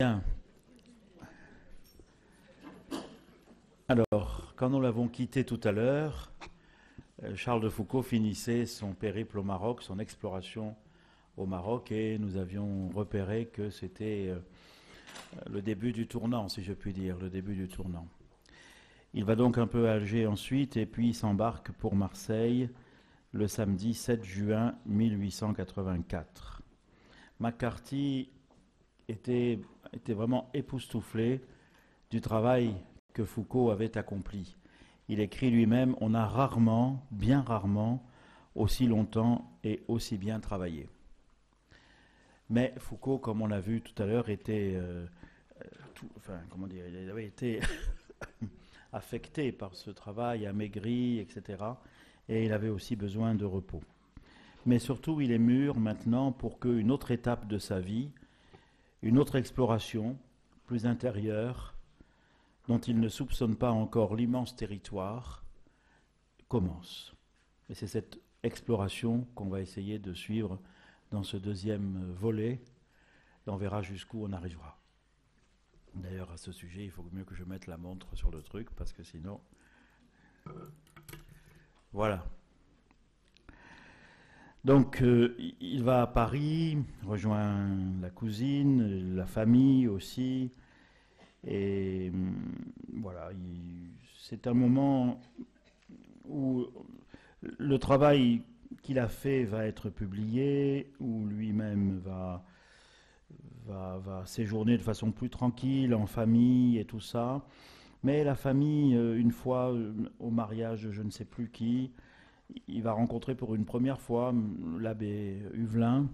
Bien. Alors, quand nous l'avons quitté tout à l'heure, Charles de Foucault finissait son périple au Maroc, son exploration au Maroc, et nous avions repéré que c'était le début du tournant, si je puis dire, le début du tournant. Il va donc un peu à Alger ensuite, et puis s'embarque pour Marseille le samedi 7 juin 1884. McCarthy était vraiment époustouflé du travail que Foucault avait accompli. Il écrit lui-même: on a rarement, bien rarement, aussi longtemps et aussi bien travaillé. Mais Foucault, comme on l'a vu tout à l'heure, était, il avait été affecté par ce travail, amaigri, etc. Et il avait aussi besoin de repos. Mais surtout, il est mûr maintenant pour qu'une autre étape de sa vie, une autre exploration, plus intérieure, dont il ne soupçonne pas encore l'immense territoire, commence. Et c'est cette exploration qu'on va essayer de suivre dans ce deuxième volet. Et on verra jusqu'où on arrivera. D'ailleurs, à ce sujet, il faut mieux que je mette la montre sur le truc, parce que sinon... Voilà. Donc, il va à Paris, rejoint la cousine, la famille aussi. Et voilà, c'est un moment où le travail qu'il a fait va être publié, où lui-même va séjourner de façon plus tranquille, en famille et tout ça. Mais la famille, une fois au mariage de je ne sais plus qui, il va rencontrer pour une première fois l'abbé Huvelin,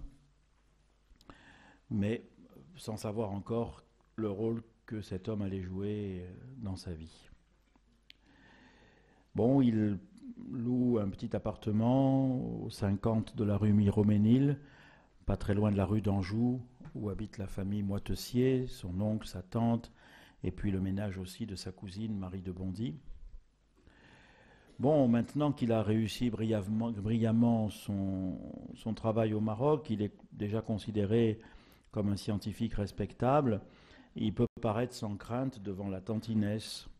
mais sans savoir encore le rôle que cet homme allait jouer dans sa vie. Bon, il loue un petit appartement au 50 de la rue Miroménil, pas très loin de la rue d'Anjou, où habite la famille Moitessier, son oncle, sa tante, et puis le ménage aussi de sa cousine Marie de Bondy. Bon, maintenant qu'il a réussi brillamment son travail au Maroc, il est déjà considéré comme un scientifique respectable. Il peut paraître sans crainte devant la tante Inès,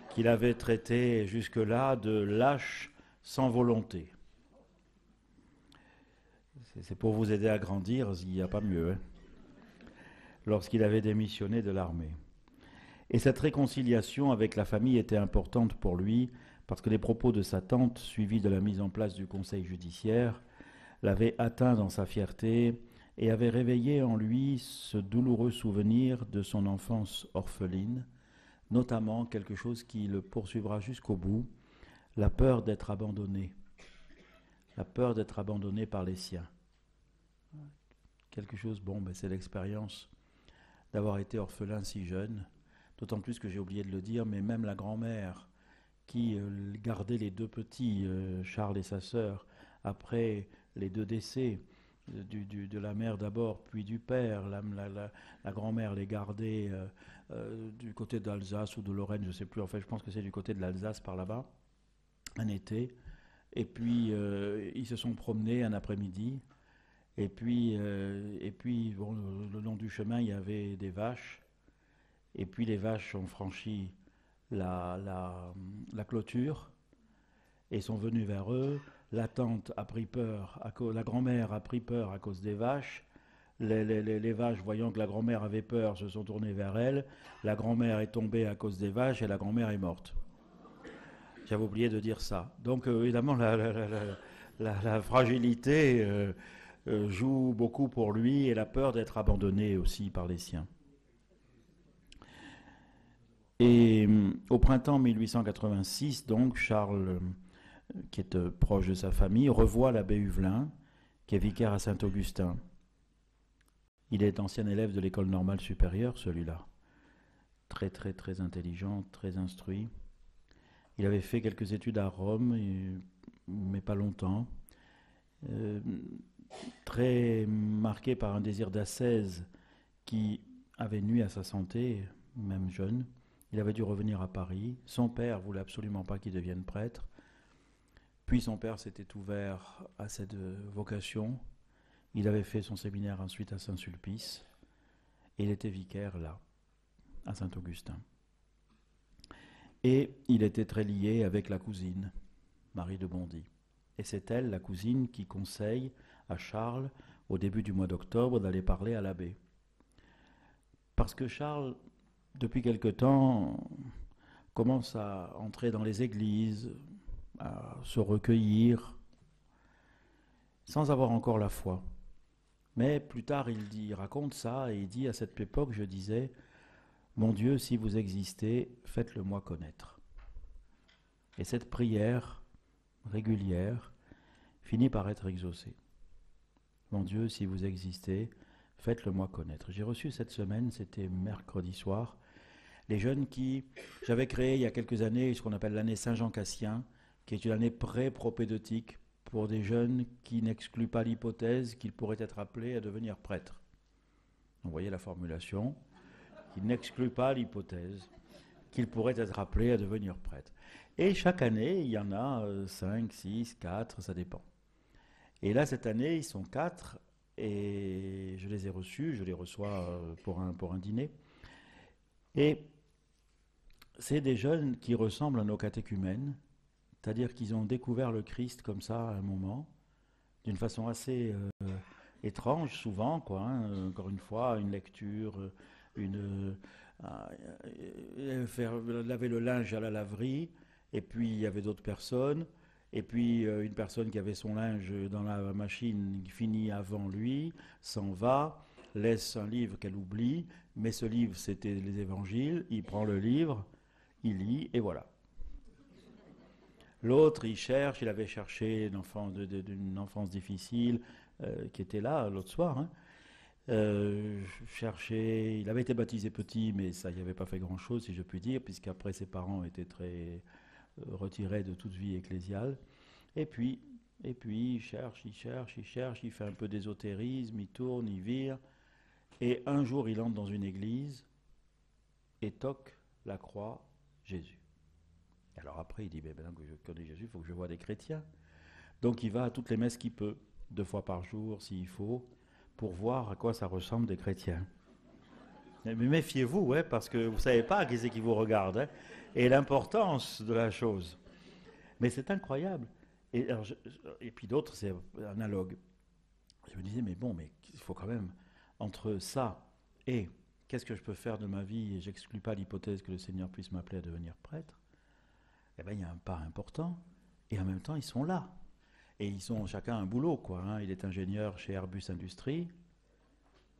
qu'il avait traité jusque-là de lâche sans volonté. C'est pour vous aider à grandir, il n'y a pas mieux, hein, lorsqu'il avait démissionné de l'armée. Et cette réconciliation avec la famille était importante pour lui, parce que les propos de sa tante, suivis de la mise en place du conseil judiciaire, l'avaient atteint dans sa fierté et avaient réveillé en lui ce douloureux souvenir de son enfance orpheline, notamment quelque chose qui le poursuivra jusqu'au bout, la peur d'être abandonné. La peur d'être abandonné par les siens. Quelque chose, c'est l'expérience d'avoir été orphelin si jeune, d'autant plus que j'ai oublié de le dire, mais même la grand-mère qui gardait les deux petits, Charles et sa sœur, après les deux décès, de la mère d'abord, puis du père. La grand-mère les gardait du côté d'Alsace ou de Lorraine, je ne sais plus, en fait je pense que c'est du côté de l'Alsace par là-bas, un été. Et puis ils se sont promenés un après-midi. Et puis le long du chemin, il y avait des vaches. Et puis les vaches ont franchi la clôture et sont venues vers eux. La tante a pris peur, la grand-mère a pris peur à cause des vaches. Les vaches, voyant que la grand-mère avait peur, se sont tournées vers elle. La grand-mère est tombée à cause des vaches et la grand-mère est morte. J'avais oublié de dire ça. Donc évidemment, la fragilité joue beaucoup pour lui et la peur d'être abandonné aussi par les siens. Et au printemps 1886, donc, Charles, qui est proche de sa famille, revoit l'abbé Huvelin, qui est vicaire à Saint-Augustin. Il est ancien élève de l'école normale supérieure, celui-là. Très, très, très intelligent, très instruit. Il avait fait quelques études à Rome, mais pas longtemps. Très marqué par un désir d'ascèse qui avait nui à sa santé, même jeune. Il avait dû revenir à Paris. Son père voulait absolument pas qu'il devienne prêtre. Puis son père s'était ouvert à cette vocation. Il avait fait son séminaire ensuite à Saint-Sulpice. Et il était vicaire là, à Saint-Augustin. Et il était très lié avec la cousine, Marie de Bondy. Et c'est elle, la cousine, qui conseille à Charles, au début du mois d'octobre, d'aller parler à l'abbé. Parce que Charles, depuis quelque temps, commence à entrer dans les églises, à se recueillir, sans avoir encore la foi. Mais plus tard, il raconte ça et il dit, à cette époque, je disais, mon Dieu, si vous existez, faites-le moi connaître. Et cette prière régulière finit par être exaucée. Mon Dieu, si vous existez, faites-le moi connaître. J'ai reçu cette semaine, c'était mercredi soir, les jeunes qui... J'avais créé il y a quelques années ce qu'on appelle l'année Saint-Jean-Cassien, qui est une année pré-propédeutique pour des jeunes qui n'excluent pas l'hypothèse qu'ils pourraient être appelés à devenir prêtres. Vous voyez la formulation, qui n'excluent pas l'hypothèse qu'ils pourraient être appelés à devenir prêtres. Et chaque année, il y en a 5, 6, 4, ça dépend. Et là, cette année, ils sont 4, et je les ai reçus, je les reçois pour un dîner. Et c'est des jeunes qui ressemblent à nos catéchumènes, c'est-à-dire qu'ils ont découvert le Christ comme ça à un moment, d'une façon assez étrange souvent, quoi. Encore une fois, une lecture, faire laver le linge à la laverie, et puis il y avait d'autres personnes, et puis une personne qui avait son linge dans la machine finit avant lui, s'en va, laisse un livre qu'elle oublie, mais ce livre c'était les évangiles, il prend le livre, il lit, et voilà. L'autre, il cherche, il avait cherché une enfance difficile qui était là l'autre soir. Cherchait, il avait été baptisé petit, mais ça n'y avait pas fait grand-chose, si je puis dire, puisqu'après ses parents étaient très retirés de toute vie ecclésiale. Et puis, il cherche, il fait un peu d'ésotérisme, il tourne, il vire. Et un jour, il entre dans une église et toque la croix Jésus. Alors après, il dit, maintenant que je connais Jésus, il faut que je voie des chrétiens. Donc il va à toutes les messes qu'il peut, 2 fois par jour s'il faut, pour voir à quoi ça ressemble des chrétiens. Mais méfiez-vous, parce que vous ne savez pas qui c'est qui vous regarde, et l'importance de la chose. Mais c'est incroyable. Et puis d'autres, c'est analogue. Je me disais, mais il faut quand même, entre ça et qu'est-ce que je peux faire de ma vie, et j'exclus pas l'hypothèse que le Seigneur puisse m'appeler à devenir prêtre, eh bien, il y a un pas important, et en même temps, ils sont là. Et ils ont chacun un boulot, quoi. Il est ingénieur chez Airbus Industries,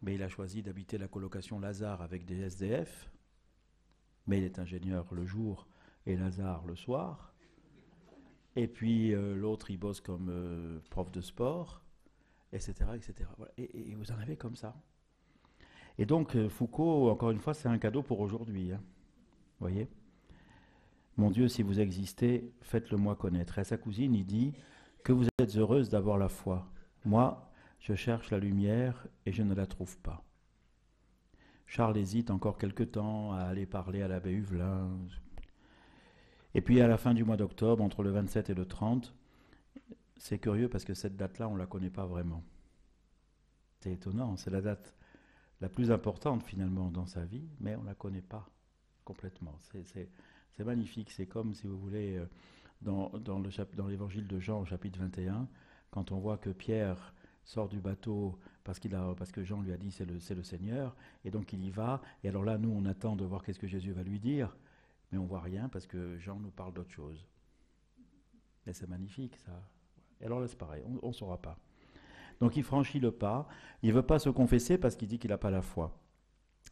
mais il a choisi d'habiter la colocation Lazare avec des SDF, mais il est ingénieur le jour et Lazare le soir. Et puis l'autre, il bosse comme prof de sport, etc. etc. Voilà. Et vous en avez comme ça. Et donc, Foucault, encore une fois, c'est un cadeau pour aujourd'hui. Vous voyez ? Mon Dieu, si vous existez, faites-le moi connaître. Et à sa cousine, il dit que vous êtes heureuse d'avoir la foi. Moi, je cherche la lumière et je ne la trouve pas. Charles hésite encore quelque temps à aller parler à l'abbé Huvelin. Et puis à la fin du mois d'octobre, entre le 27 et le 30, c'est curieux parce que cette date-là, on ne la connaît pas vraiment. C'est étonnant, c'est la date la plus importante finalement dans sa vie, mais on ne la connaît pas complètement. C'est magnifique, c'est comme, si vous voulez, dans l'évangile de Jean au chapitre 21, quand on voit que Pierre sort du bateau parce que Jean lui a dit c'est le Seigneur, et donc il y va, et alors là nous on attend de voir qu'est-ce que Jésus va lui dire, mais on ne voit rien parce que Jean nous parle d'autre chose. Et c'est magnifique ça. Et alors là c'est pareil, on ne saura pas. Donc il franchit le pas, il ne veut pas se confesser parce qu'il dit qu'il n'a pas la foi.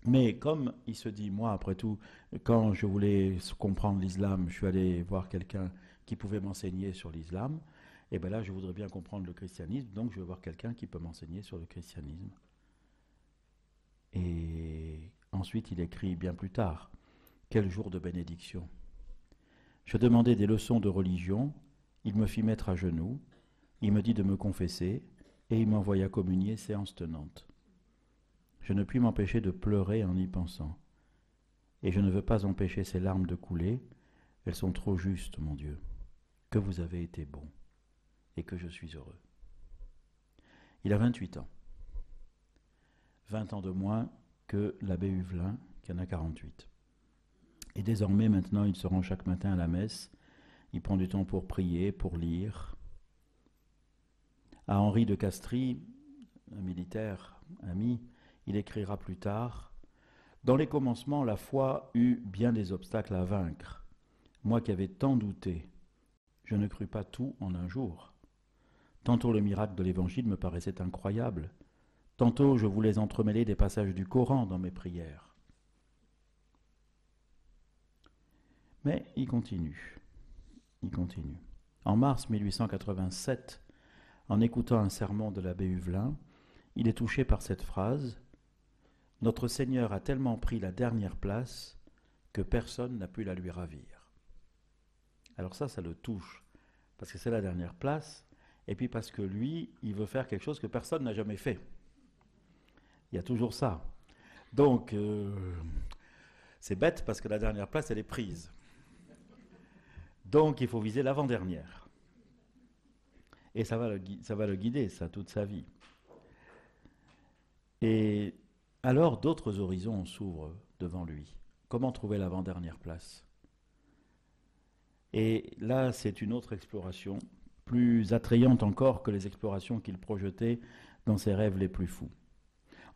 Mais comme il se dit, moi après tout, quand je voulais comprendre l'islam, je suis allé voir quelqu'un qui pouvait m'enseigner sur l'islam, et bien là je voudrais bien comprendre le christianisme, donc je vais voir quelqu'un qui peut m'enseigner sur le christianisme. Et ensuite il écrit bien plus tard, quel jour de bénédiction. Je demandais des leçons de religion, il me fit mettre à genoux, il me dit de me confesser, et il m'envoya communier séance tenante. Je ne puis m'empêcher de pleurer en y pensant. Et je ne veux pas empêcher ces larmes de couler. Elles sont trop justes, mon Dieu. Que vous avez été bon et que je suis heureux. Il a 28 ans. 20 ans de moins que l'abbé Huvelin, qui en a 48. Et désormais, maintenant, il se rend chaque matin à la messe. Il prend du temps pour prier, pour lire. À Henri de Castries, un militaire ami, il écrira plus tard « Dans les commencements, la foi eut bien des obstacles à vaincre. Moi qui avais tant douté, je ne crus pas tout en un jour. Tantôt le miracle de l'Évangile me paraissait incroyable. Tantôt je voulais entremêler des passages du Coran dans mes prières. » Mais il continue. En mars 1887, en écoutant un sermon de l'abbé Huvelin, il est touché par cette phrase « Notre Seigneur a tellement pris la dernière place que personne n'a pu la lui ravir. » Alors ça le touche, parce que c'est la dernière place, et puis parce que lui, il veut faire quelque chose que personne n'a jamais fait. Il y a toujours ça. Donc, c'est bête parce que la dernière place, elle est prise. Donc, il faut viser l'avant-dernière. Et ça va le guider, ça, toute sa vie. Et alors, d'autres horizons s'ouvrent devant lui. Comment trouver l'avant-dernière place ? Et là, c'est une autre exploration, plus attrayante encore que les explorations qu'il projetait dans ses rêves les plus fous.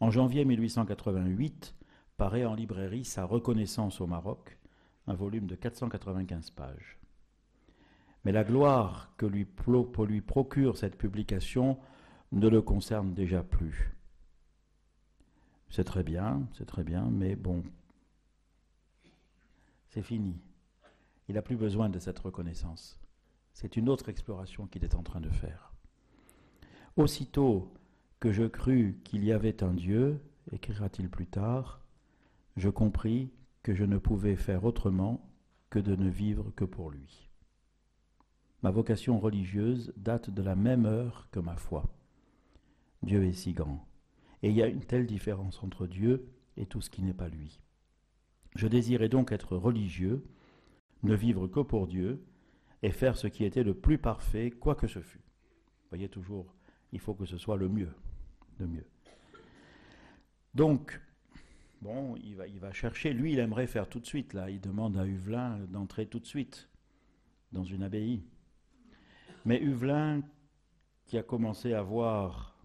En janvier 1888, paraît en librairie sa Reconnaissance au Maroc, un volume de 495 pages. Mais la gloire que lui procure cette publication ne le concerne déjà plus. C'est très bien, mais bon, c'est fini. Il n'a plus besoin de cette reconnaissance. C'est une autre exploration qu'il est en train de faire. Aussitôt que je crus qu'il y avait un Dieu, écrira-t-il plus tard, je compris que je ne pouvais faire autrement que de ne vivre que pour lui. Ma vocation religieuse date de la même heure que ma foi. Dieu est si grand, et il y a une telle différence entre Dieu et tout ce qui n'est pas lui. Je désirais donc être religieux, ne vivre que pour Dieu, et faire ce qui était le plus parfait, quoi que ce fût. Vous voyez toujours, il faut que ce soit le mieux. Donc, bon, il va chercher, lui il aimerait faire tout de suite, là, il demande à Huvelin d'entrer tout de suite dans une abbaye. Mais Huvelin, qui a commencé à voir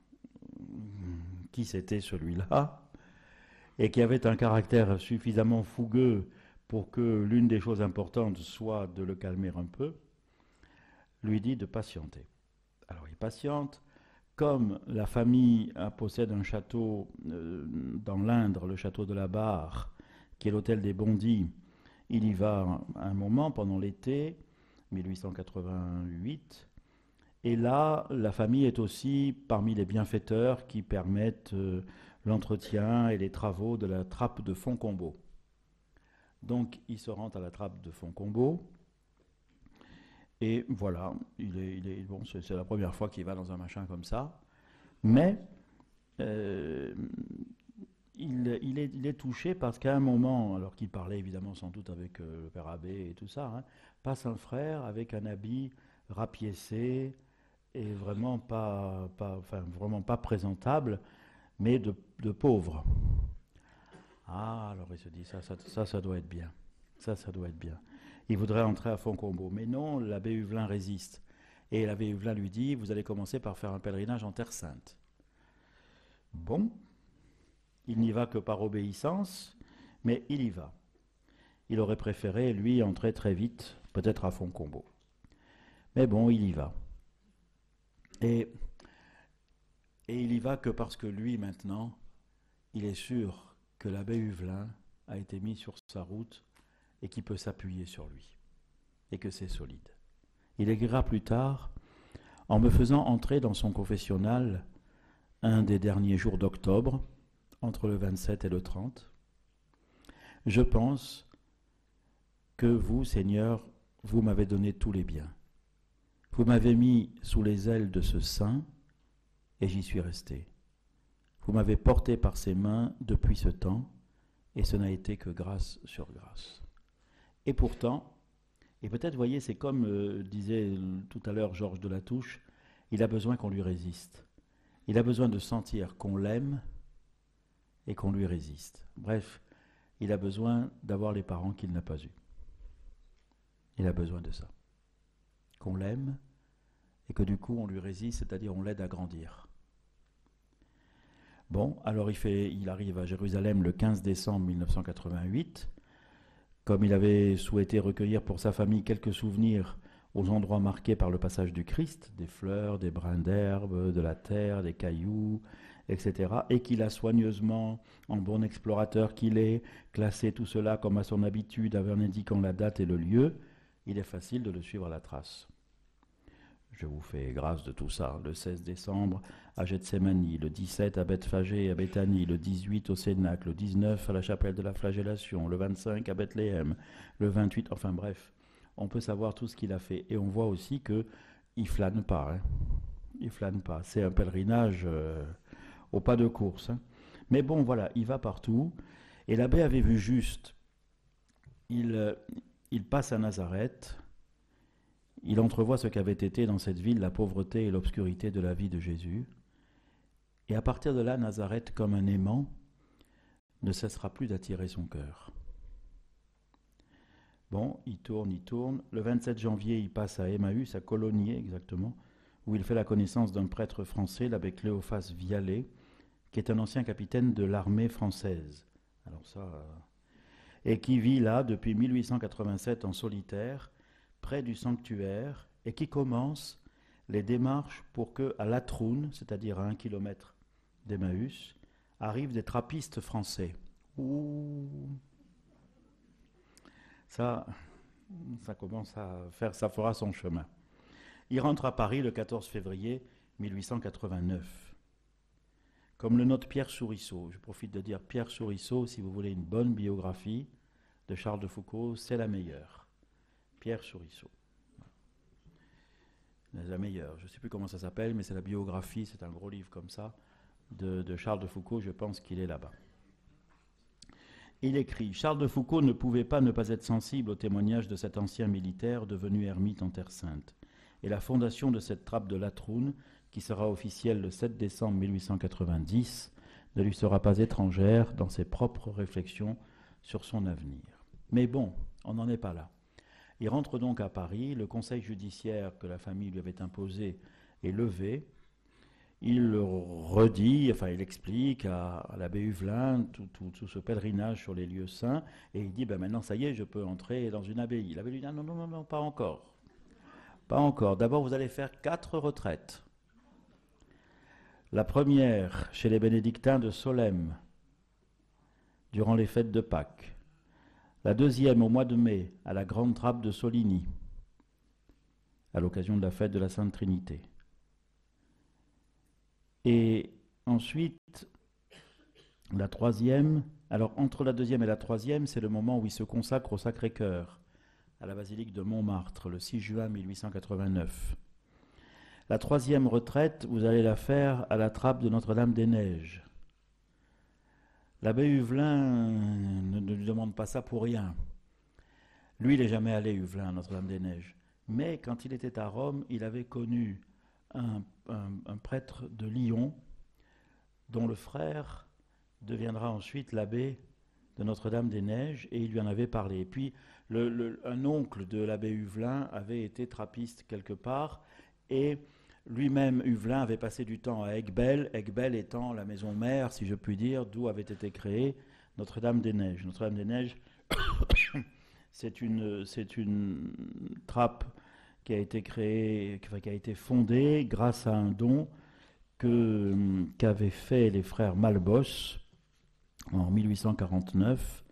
qui c'était celui-là, et qui avait un caractère suffisamment fougueux pour que l'une des choses importantes soit de le calmer un peu, lui dit de patienter. Alors il patiente. Comme la famille possède un château dans l'Indre, le château de la Barre, qui est l'hôtel des Bondis, il y va un moment pendant l'été 1888. Et là, la famille est aussi parmi les bienfaiteurs qui permettent l'entretien et les travaux de la trappe de Fontcombault. Donc, il se rend à la trappe de Fontcombault. Et voilà, bon, c'est la première fois qu'il va dans un machin comme ça. Mais il est touché parce qu'à un moment, alors qu'il parlait évidemment sans doute avec le père abbé et tout ça, passe un frère avec un habit rapiécé et vraiment pas présentable, mais de pauvre. Ah, alors il se dit, ça doit être bien. Ça doit être bien. Il voudrait entrer à Fontcombault. Mais non, l'abbé Huvelin résiste. Et l'abbé Huvelin lui dit, vous allez commencer par faire un pèlerinage en Terre Sainte. Bon, il n'y va que par obéissance, mais il y va. Il aurait préféré, lui, entrer très vite, peut-être à Fontcombault. Mais bon, il y va. Et il y va que parce que lui, maintenant, il est sûr que l'abbé Huvelin a été mis sur sa route et qu'il peut s'appuyer sur lui, et que c'est solide. Il écrira plus tard, en me faisant entrer dans son confessionnal un des derniers jours d'octobre, entre le 27 et le 30, je pense que vous, Seigneur, vous m'avez donné tous les biens. Vous m'avez mis sous les ailes de ce saint, et j'y suis resté. Vous m'avez porté par ses mains depuis ce temps, et ce n'a été que grâce sur grâce. Et pourtant, et peut-être, vous voyez, c'est comme disait tout à l'heure Georges de Latouche, il a besoin qu'on lui résiste. Il a besoin de sentir qu'on l'aime et qu'on lui résiste. Bref, il a besoin d'avoir les parents qu'il n'a pas eus. Il a besoin de ça. Qu'on l'aime et que du coup on lui résiste, c'est-à-dire on l'aide à grandir. Bon, alors il arrive à Jérusalem le 15 décembre 1988. Comme il avait souhaité recueillir pour sa famille quelques souvenirs aux endroits marqués par le passage du Christ, des fleurs, des brins d'herbe, de la terre, des cailloux, etc., et qu'il a soigneusement, en bon explorateur qu'il est, classé tout cela comme à son habitude, en indiquant la date et le lieu, il est facile de le suivre à la trace. Je vous fais grâce de tout ça. Le 16 décembre à Gethsémani, le 17 à Bethphagée et à Béthanie, le 18 au Cénacle, le 19 à la chapelle de la Flagellation, le 25 à Bethléem, le 28, enfin bref, on peut savoir tout ce qu'il a fait. Et on voit aussi qu'il flâne pas. Il flâne pas. C'est un pèlerinage au pas de course. Mais bon, voilà, il va partout. Et l'abbé avait vu juste. Il passe à Nazareth. Il entrevoit ce qu'avait été dans cette ville la pauvreté et l'obscurité de la vie de Jésus. Et à partir de là, Nazareth, comme un aimant, ne cessera plus d'attirer son cœur. Bon, il tourne. Le 27 janvier, il passe à Emmaüs, à Cologné exactement, où il fait la connaissance d'un prêtre français, l'abbé Cléophas Vialet, qui est un ancien capitaine de l'armée française. Alors ça, et qui vit là depuis 1887 en solitaire, près du sanctuaire, et qui commence les démarches pour que, à Latroun, c'est-à-dire à 1 kilomètre d'Emmaüs, arrivent des trappistes français. Ouh. Ça commence à faire, ça fera son chemin. Il rentre à Paris le 14 février 1889. Comme le note Pierre Sourisseau, je profite de dire Pierre Sourisseau, si vous voulez une bonne biographie de Charles de Foucault, c'est la meilleure. Pierre Sourisseau. La meilleure, je ne sais plus comment ça s'appelle, mais c'est la biographie, c'est un gros livre comme ça, de Charles de Foucault, je pense qu'il est là-bas. Il écrit « Charles de Foucault ne pouvait pas ne pas être sensible au témoignage de cet ancien militaire devenu ermite en Terre Sainte. Et la fondation de cette trappe de Latroun, qui sera officielle le 7 décembre 1890, ne lui sera pas étrangère dans ses propres réflexions sur son avenir. » Mais bon, on n'en est pas là. Il rentre donc à Paris, le conseil judiciaire que la famille lui avait imposé est levé. Il redit, enfin il explique à l'abbé Huvelin tout ce pèlerinage sur les lieux saints, et il dit, ben maintenant ça y est, je peux entrer dans une abbaye. L'abbé lui dit, non, pas encore. Pas encore. D'abord, vous allez faire 4 retraites. La première, chez les bénédictins de Solesmes, durant les fêtes de Pâques. La deuxième, au mois de mai, à la Grande Trappe de Soligny, à l'occasion de la fête de la Sainte Trinité. Et ensuite, la troisième, alors entre la deuxième et la troisième, c'est le moment où il se consacre au Sacré-Cœur, à la basilique de Montmartre, le 6 juin 1889. La troisième retraite, vous allez la faire à la trappe de Notre-Dame-des-Neiges. L'abbé Huvelin ne lui demande pas ça pour rien. Lui, il n'est jamais allé, Huvelin, à Notre-Dame-des-Neiges. Mais quand il était à Rome, il avait connu un prêtre de Lyon, dont le frère deviendra ensuite l'abbé de Notre-Dame-des-Neiges, et il lui en avait parlé. Et puis, un oncle de l'abbé Huvelin avait été trappiste quelque part, et lui-même, Huvelin, avait passé du temps à Aiguebelle, Aiguebelle étant la maison mère, si je puis dire, d'où avait été créée Notre-Dame-des-Neiges. Notre-Dame-des-Neiges, c'est une trappe qui a été créée, qui a été fondée grâce à un don qu'avaient fait les frères Malbos en 1849,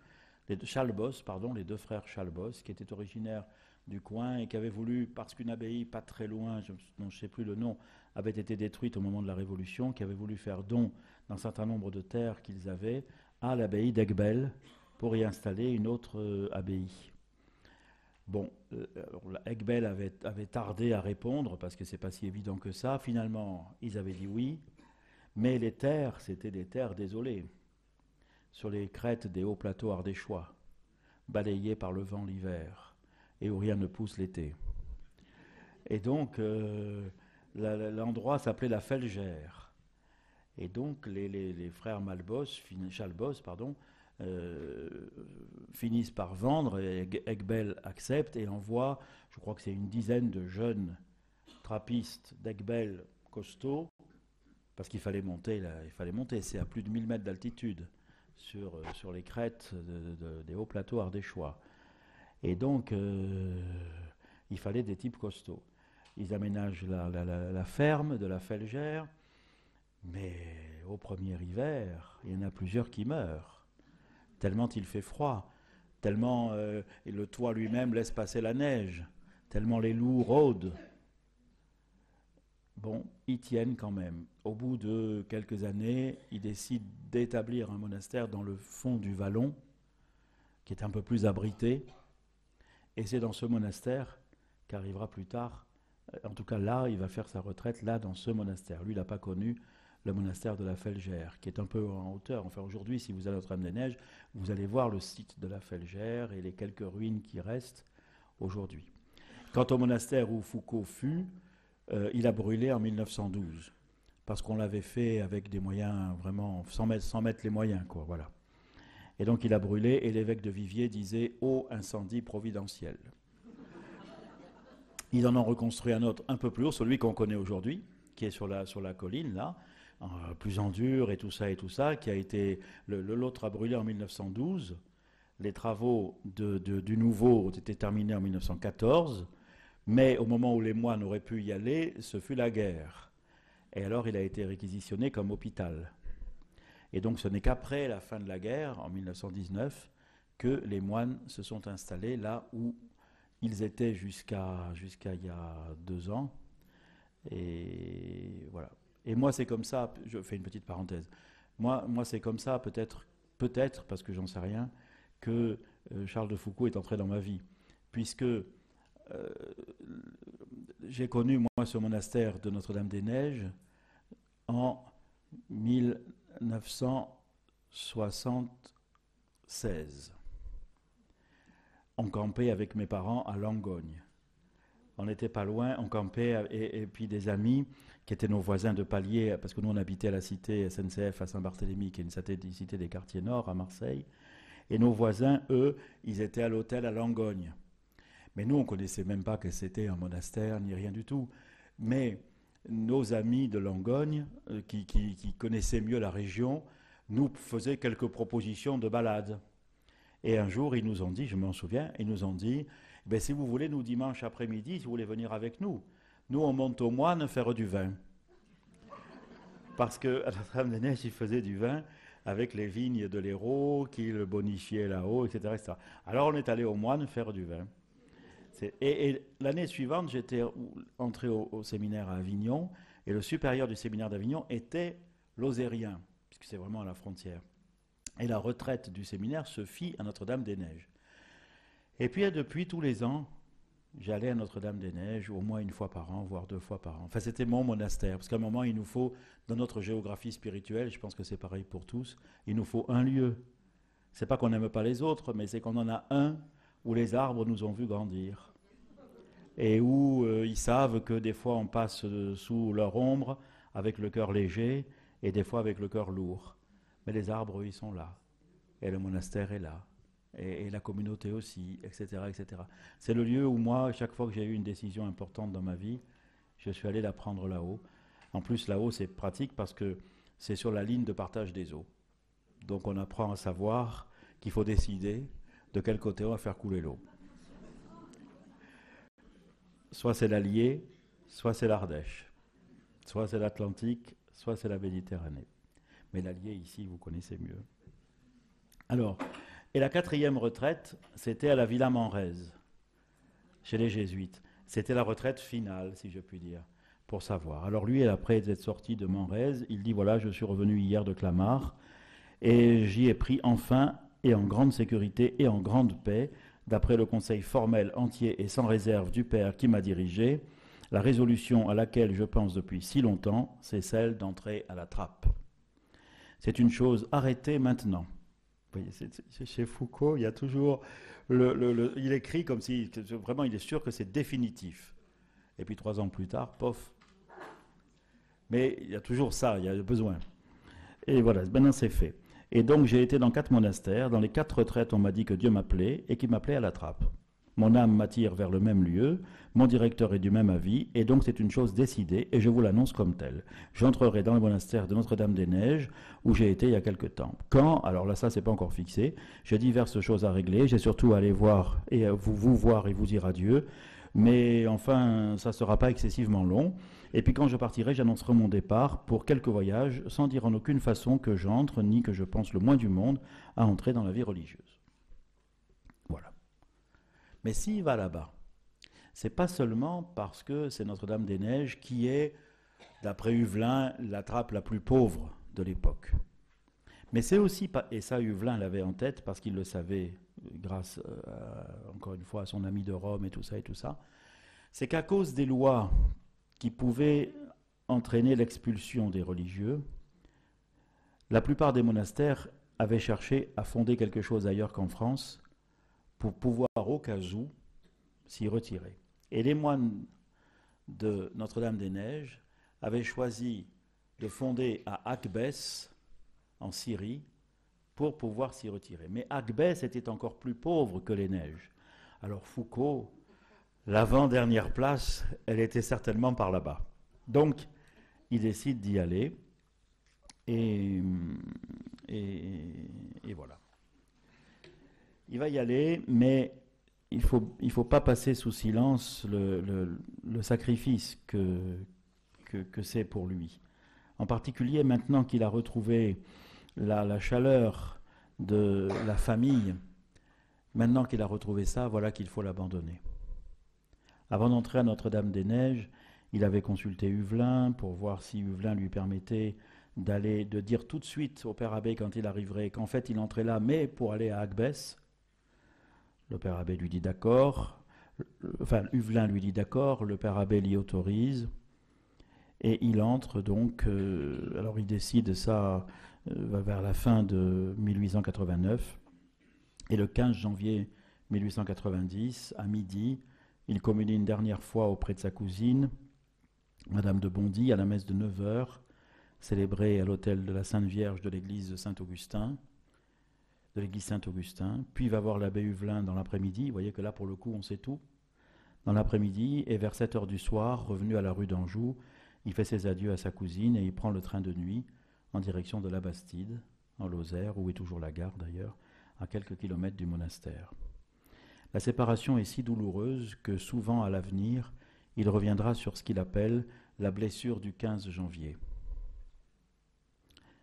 les deux frères Chalbos, qui étaient originaires du coin et qui avaient voulu, parce qu'une abbaye pas très loin, je ne sais plus le nom, avait été détruite au moment de la Révolution, qui avaient voulu faire don d'un certain nombre de terres qu'ils avaient à l'abbaye d'Aiguebelle pour y installer une autre abbaye. Bon, Aiguebelle avait tardé à répondre parce que c'est pas si évident que ça. Finalement, ils avaient dit oui, mais les terres, c'était des terres désolées, sur les crêtes des hauts plateaux ardéchois, balayées par le vent l'hiver, et où rien ne pousse l'été. Et donc, l'endroit s'appelait la Felgère. Et donc les frères Chalbos, finissent par vendre, et Egbel accepte et envoie, je crois que c'est une dizaine de jeunes trappistes d'Egbel costauds, parce qu'il fallait monter, c'est à plus de 1000 mètres d'altitude sur les crêtes des hauts plateaux ardéchois. Et donc, il fallait des types costauds. Ils aménagent la ferme de la Felgère, mais au premier hiver, il y en a plusieurs qui meurent, tellement il fait froid, tellement le toit lui-même laisse passer la neige, tellement les loups rôdent. Bon, ils tiennent quand même. Au bout de quelques années, ils décident d'établir un monastère dans le fond du vallon, qui est un peu plus abrité. Et c'est dans ce monastère qu'arrivera plus tard, en tout cas là, il va faire sa retraite là dans ce monastère. Lui, il n'a pas connu le monastère de la Felgère, qui est un peu en hauteur. Enfin, aujourd'hui, si vous allez à Notre-Dame-des-Neiges, vous allez voir le site de la Felgère et les quelques ruines qui restent aujourd'hui. Quant au monastère où Foucault fut, il a brûlé en 1912, parce qu'on l'avait fait avec des moyens vraiment, sans mettre les moyens, quoi, voilà. Et donc il a brûlé, et l'évêque de Viviers disait « Ô incendie providentiel ». Ils en ont reconstruit un autre un peu plus haut, celui qu'on connaît aujourd'hui, qui est sur la colline, là, plus en dur et tout ça, qui a été... L'autre a brûlé en 1912. Les travaux du nouveau ont été terminés en 1914, mais au moment où les moines auraient pu y aller, ce fut la guerre. Et alors il a été réquisitionné comme hôpital. Et donc ce n'est qu'après la fin de la guerre, en 1919, que les moines se sont installés là où ils étaient jusqu'à il y a 2 ans. Et voilà. Et moi c'est comme ça, je fais une petite parenthèse, moi c'est comme ça, peut-être, parce que j'en sais rien, que Charles de Foucault est entré dans ma vie. Puisque j'ai connu, moi, ce monastère de Notre-Dame-des-Neiges en 1976. On campait avec mes parents à Langogne. On n'était pas loin, on campait, et puis des amis qui étaient nos voisins de palier, parce que nous on habitait à la cité SNCF à Saint-Barthélemy, qui est une cité des quartiers nord à Marseille, et nos voisins, eux, ils étaient à l'hôtel à Langogne. Mais nous, on ne connaissait même pas que c'était un monastère, ni rien du tout. Mais nos amis de Langogne, qui connaissaient mieux la région, nous faisaient quelques propositions de balade. Et un jour, ils nous ont dit, je m'en souviens, ils nous ont dit, ben, si vous voulez, nous, dimanche après-midi, si vous voulez venir avec nous, on monte au moine faire du vin. Parce qu'à Notre-Dame-des-Neiges, ils faisaient du vin avec les vignes de l'Hérault, qu'ils bonifiaient là-haut, etc., etc. Alors on est allé au moine faire du vin. Et l'année suivante, j'étais entré au séminaire à Avignon, et le supérieur du séminaire d'Avignon était lozérien, puisque c'est vraiment à la frontière. Et la retraite du séminaire se fit à Notre-Dame-des-Neiges. Et puis depuis, tous les ans, j'allais à Notre-Dame-des-Neiges au moins 1 fois par an, voire 2 fois par an. Enfin, c'était mon monastère, parce qu'à un moment, il nous faut, dans notre géographie spirituelle, je pense que c'est pareil pour tous, il nous faut un lieu. C'est pas qu'on n'aime pas les autres, mais c'est qu'on en a un où les arbres nous ont vus grandir. Et où ils savent que des fois on passe sous leur ombre avec le cœur léger, et des fois avec le cœur lourd. Mais les arbres, ils sont là. Et le monastère est là. Et la communauté aussi, etc., etc. C'est le lieu où moi, chaque fois que j'ai eu une décision importante dans ma vie, je suis allé la prendre là-haut. En plus, là-haut, c'est pratique parce que c'est sur la ligne de partage des eaux. Donc on apprend à savoir qu'il faut décider de quel côté on va faire couler l'eau. Soit c'est l'Allier, soit c'est l'Ardèche. Soit c'est l'Atlantique, soit c'est la Méditerranée. Mais l'Allier, ici, vous connaissez mieux. Alors, et la 4e retraite, c'était à la Villa Manrez, chez les Jésuites. C'était la retraite finale, si je puis dire, pour savoir. Alors lui, après être sorti de Manrez, il dit, voilà, je suis revenu hier de Clamart, et j'y ai pris enfin, et en grande sécurité, et en grande paix, d'après le conseil formel, entier et sans réserve du Père qui m'a dirigé, la résolution à laquelle je pense depuis si longtemps, c'est celle d'entrer à la trappe. C'est une chose arrêtée maintenant. Vous voyez, chez Foucault, il y a toujours... il écrit comme si... Vraiment, il est sûr que c'est définitif. Et puis 3 ans plus tard, pof. Mais il y a toujours ça, il y a besoin. Et voilà, maintenant c'est fait. Et donc j'ai été dans 4 monastères. Dans les 4 retraites, on m'a dit que Dieu m'appelait et qu'il m'appelait à la trappe. Mon âme m'attire vers le même lieu, mon directeur est du même avis, et donc c'est une chose décidée, et je vous l'annonce comme telle. J'entrerai dans le monastère de Notre-Dame-des-Neiges, où j'ai été il y a quelque temps. Quand? Alors là, ça, c'est pas encore fixé. J'ai diverses choses à régler, j'ai surtout à aller voir, et vous voir et vous dire adieu, mais enfin, ça sera pas excessivement long. Et puis quand je partirai, j'annoncerai mon départ pour quelques voyages, sans dire en aucune façon que j'entre, ni que je pense le moins du monde à entrer dans la vie religieuse. Voilà. Mais s'il va là-bas, c'est pas seulement parce que c'est Notre-Dame-des-Neiges qui est, d'après Huvelin, la trappe la plus pauvre de l'époque. Mais c'est aussi, et ça Huvelin l'avait en tête parce qu'il le savait grâce, encore une fois, à son ami de Rome et tout ça, c'est qu'à cause des lois qui pouvaient entraîner l'expulsion des religieux, la plupart des monastères avaient cherché à fonder quelque chose ailleurs qu'en France pour pouvoir au cas où s'y retirer. Et les moines de Notre-Dame-des-Neiges avaient choisi de fonder à Akbès, en Syrie, pour pouvoir s'y retirer. Mais Akbès était encore plus pauvre que les Neiges. Alors Foucault, l'avant-dernière place, elle était certainement par là-bas. Donc, il décide d'y aller, et voilà. Il va y aller, mais il faut pas passer sous silence le sacrifice que c'est pour lui. En particulier, maintenant qu'il a retrouvé la chaleur de la famille, maintenant qu'il a retrouvé ça, voilà qu'il faut l'abandonner. Avant d'entrer à Notre-Dame-des-Neiges, il avait consulté Huvelin pour voir si Huvelin lui permettait de dire tout de suite au père abbé quand il arriverait qu'en fait il entrait là, mais pour aller à Akbès. Le père abbé lui dit d'accord, enfin Huvelin lui dit d'accord, le père abbé l'y autorise, et il entre donc, alors il décide ça vers la fin de 1889, et le 15 janvier 1890, à midi, il communie une dernière fois auprès de sa cousine, Madame de Bondy, à la messe de 9h, célébrée à l'autel de la Sainte Vierge de l'église de Saint-Augustin, puis va voir l'abbé Huvelin dans l'après-midi. Vous voyez que là, pour le coup, on sait tout. Dans l'après-midi, et vers 7h du soir, revenu à la rue d'Anjou, il fait ses adieux à sa cousine et il prend le train de nuit en direction de la Bastide, en Lozère, où est toujours la gare d'ailleurs, à quelques kilomètres du monastère. La séparation est si douloureuse que souvent à l'avenir, il reviendra sur ce qu'il appelle la blessure du 15 janvier.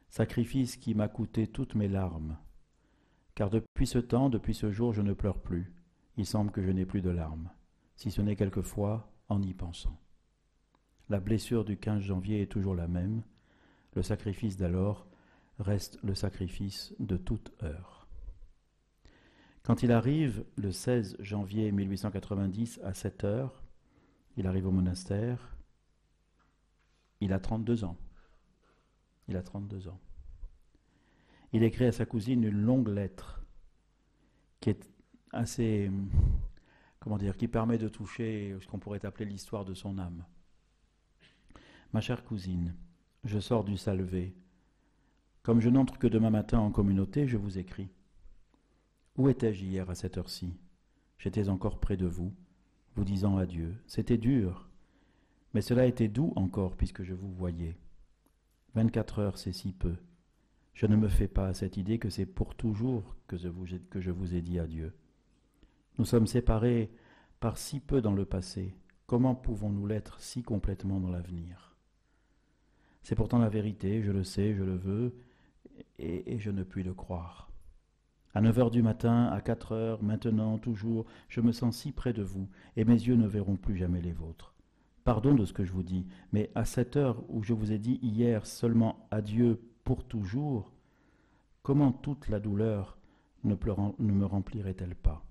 Sacrifice qui m'a coûté toutes mes larmes, car depuis ce temps, depuis ce jour, je ne pleure plus. Il semble que je n'ai plus de larmes, si ce n'est quelquefois en y pensant. La blessure du 15 janvier est toujours la même. Le sacrifice d'alors reste le sacrifice de toute heure. Quand il arrive le 16 janvier 1890 à 7h, il arrive au monastère, il a 32 ans. Il a 32 ans. Il écrit à sa cousine une longue lettre qui est assez, qui permet de toucher ce qu'on pourrait appeler l'histoire de son âme. Ma chère cousine, je sors du Salvé. Comme je n'entre que demain matin en communauté, je vous écris. Où étais-je hier à cette heure-ci? J'étais encore près de vous, vous disant adieu. C'était dur, mais cela était doux encore puisque je vous voyais. 24 heures, c'est si peu. Je ne me fais pas à cette idée que c'est pour toujours que je vous ai dit adieu. Nous sommes séparés par si peu dans le passé. Comment pouvons-nous l'être si complètement dans l'avenir? C'est pourtant la vérité, je le sais, je le veux, et je ne puis le croire. À 9h du matin, à 4h, maintenant, toujours, je me sens si près de vous, et mes yeux ne verront plus jamais les vôtres. Pardon de ce que je vous dis, mais à cette heure où je vous ai dit hier seulement adieu pour toujours, comment toute la douleur ne me remplirait-elle pas?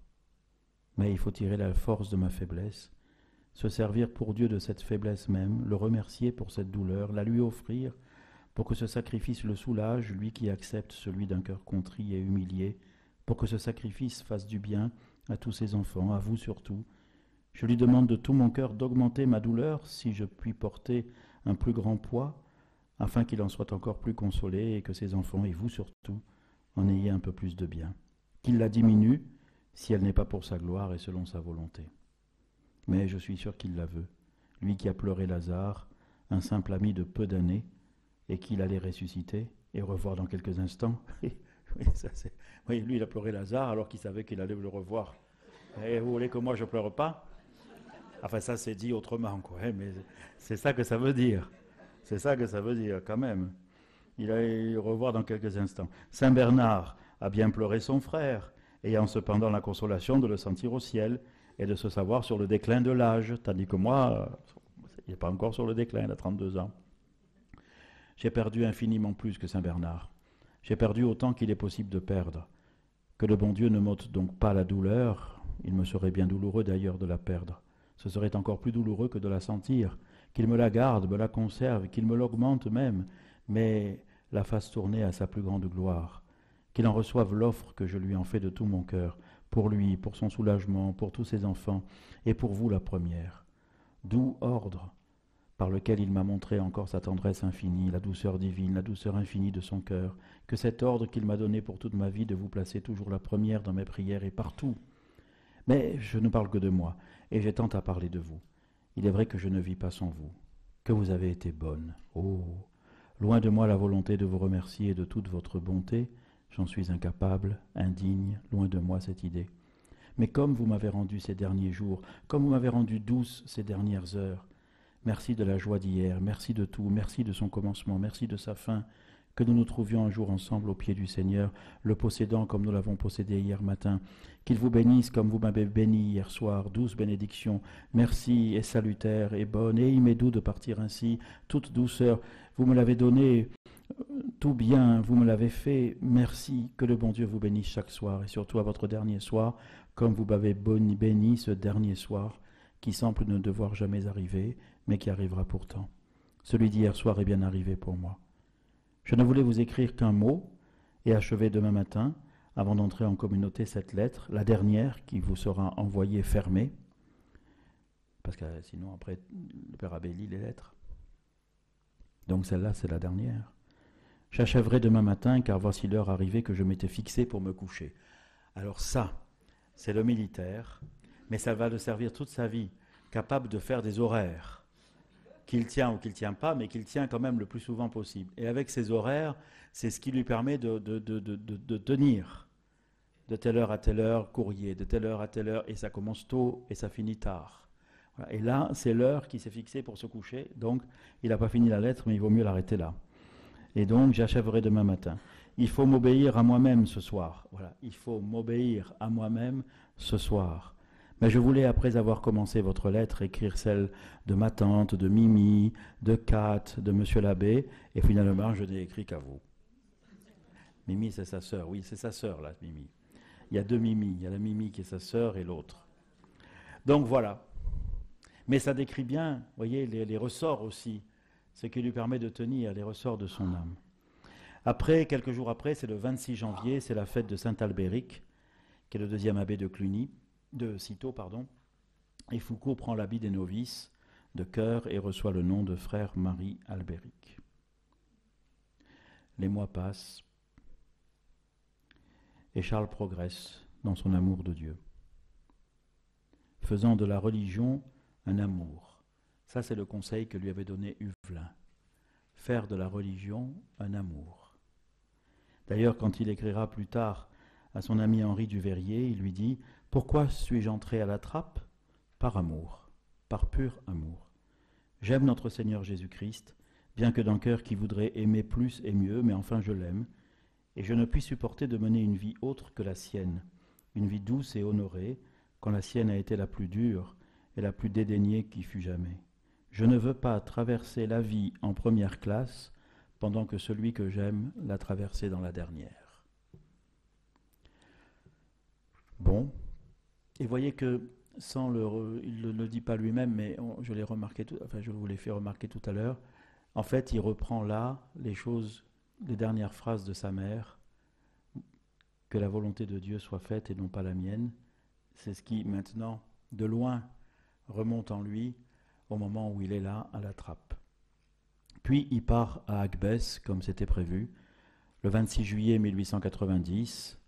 Mais il faut tirer la force de ma faiblesse, se servir pour Dieu de cette faiblesse même, le remercier pour cette douleur, la lui offrir, pour que ce sacrifice le soulage, lui qui accepte celui d'un cœur contrit et humilié, pour que ce sacrifice fasse du bien à tous ses enfants, à vous surtout. Je lui demande de tout mon cœur d'augmenter ma douleur si je puis porter un plus grand poids, afin qu'il en soit encore plus consolé et que ses enfants, et vous surtout, en ayez un peu plus de bien. Qu'il la diminue, si elle n'est pas pour sa gloire et selon sa volonté. Mais je suis sûr qu'il la veut, lui qui a pleuré Lazare, un simple ami de peu d'années, et qu'il allait ressusciter et revoir dans quelques instants. Oui, lui, il a pleuré Lazare alors qu'il savait qu'il allait le revoir. Et vous voulez que moi je pleure pas? Enfin, ça c'est dit autrement, quoi. Mais c'est ça que ça veut dire. C'est ça que ça veut dire, quand même. Il allait le revoir dans quelques instants. Saint Bernard a bien pleuré son frère, ayant cependant la consolation de le sentir au ciel et de se savoir sur le déclin de l'âge, tandis que moi, il n'est pas encore sur le déclin, il a 32 ans. J'ai perdu infiniment plus que Saint Bernard. J'ai perdu autant qu'il est possible de perdre. Que le bon Dieu ne m'ôte donc pas la douleur, il me serait bien douloureux d'ailleurs de la perdre. Ce serait encore plus douloureux que de la sentir, qu'il me la garde, me la conserve, qu'il me l'augmente même, mais la fasse tourner à sa plus grande gloire, qu'il en reçoive l'offre que je lui en fais de tout mon cœur, pour lui, pour son soulagement, pour tous ses enfants, et pour vous la première. Doux ordre, par lequel il m'a montré encore sa tendresse infinie, la douceur divine, la douceur infinie de son cœur, que cet ordre qu'il m'a donné pour toute ma vie de vous placer toujours la première dans mes prières et partout. Mais je ne parle que de moi, et j'ai tant à parler de vous. Il est vrai que je ne vis pas sans vous, que vous avez été bonne. Oh, loin de moi la volonté de vous remercier de toute votre bonté, j'en suis incapable, indigne, loin de moi cette idée. Mais comme vous m'avez rendu ces derniers jours, comme vous m'avez rendu douce ces dernières heures, merci de la joie d'hier, merci de tout, merci de son commencement, merci de sa fin, que nous nous trouvions un jour ensemble au pied du Seigneur, le possédant comme nous l'avons possédé hier matin. Qu'il vous bénisse comme vous m'avez béni hier soir, douce bénédiction, merci et salutaire et bonne, et il m'est doux de partir ainsi, toute douceur. Vous me l'avez donné, tout bien, vous me l'avez fait, merci, que le bon Dieu vous bénisse chaque soir, et surtout à votre dernier soir, comme vous m'avez béni ce dernier soir, qui semble ne devoir jamais arriver, mais qui arrivera pourtant. Celui d'hier soir est bien arrivé pour moi. Je ne voulais vous écrire qu'un mot et achever demain matin, avant d'entrer en communauté, cette lettre, la dernière qui vous sera envoyée fermée, parce que sinon après le Père Abbé lit les lettres. Donc celle-là, c'est la dernière. J'achèverai demain matin, car voici l'heure arrivée que je m'étais fixée pour me coucher. Alors ça, c'est le militaire, mais ça va le servir toute sa vie, capable de faire des horaires. Qu'il tient ou qu'il ne tient pas, mais qu'il tient quand même le plus souvent possible. Et avec ces horaires, c'est ce qui lui permet de tenir. De telle heure à telle heure, courrier, de telle heure à telle heure, et ça commence tôt et ça finit tard. Voilà. Et là, c'est l'heure qui s'est fixée pour se coucher, donc il n'a pas fini la lettre, mais il vaut mieux l'arrêter là. Et donc, j'achèverai demain matin. Il faut m'obéir à moi-même ce soir. Voilà, il faut m'obéir à moi-même ce soir. Mais je voulais, après avoir commencé votre lettre, écrire celle de ma tante, de Mimi, de Kat, de Monsieur l'abbé, et finalement, je n'ai écrit qu'à vous. Mimi, c'est sa sœur. Oui, c'est sa sœur, là, Mimi. Il y a deux Mimi. Il y a la Mimi qui est sa sœur et l'autre. Donc, voilà. Mais ça décrit bien, vous voyez, les ressorts aussi, ce qui lui permet de tenir les ressorts de son âme. Après, quelques jours après, c'est le 26 janvier, c'est la fête de Saint-Albéric, qui est le deuxième abbé de Cîteaux, et Foucault prend l'habit des novices de chœur et reçoit le nom de frère Marie Albéric. Les mois passent et Charles progresse dans son amour de Dieu, faisant de la religion un amour. Ça, c'est le conseil que lui avait donné Huvelin. Faire de la religion un amour. D'ailleurs, quand il écrira plus tard à son ami Henri Duverrier, il lui dit « Pourquoi suis-je entré à la trappe ? Par amour, par pur amour. J'aime notre Seigneur Jésus-Christ, bien que d'un cœur qui voudrait aimer plus et mieux, mais enfin je l'aime, et je ne puis supporter de mener une vie autre que la sienne, une vie douce et honorée, quand la sienne a été la plus dure et la plus dédaignée qui fut jamais. Je ne veux pas traverser la vie en première classe, pendant que celui que j'aime l'a traversée dans la dernière. » Bon, et voyez que il ne le dit pas lui-même, mais je vous l'ai fait remarquer tout à l'heure. En fait, il reprend là les dernières phrases de sa mère, que la volonté de Dieu soit faite et non pas la mienne. C'est ce qui maintenant, de loin, remonte en lui au moment où il est là à la trappe. puis il part à Agbès, comme c'était prévu, le 26 juillet 1890,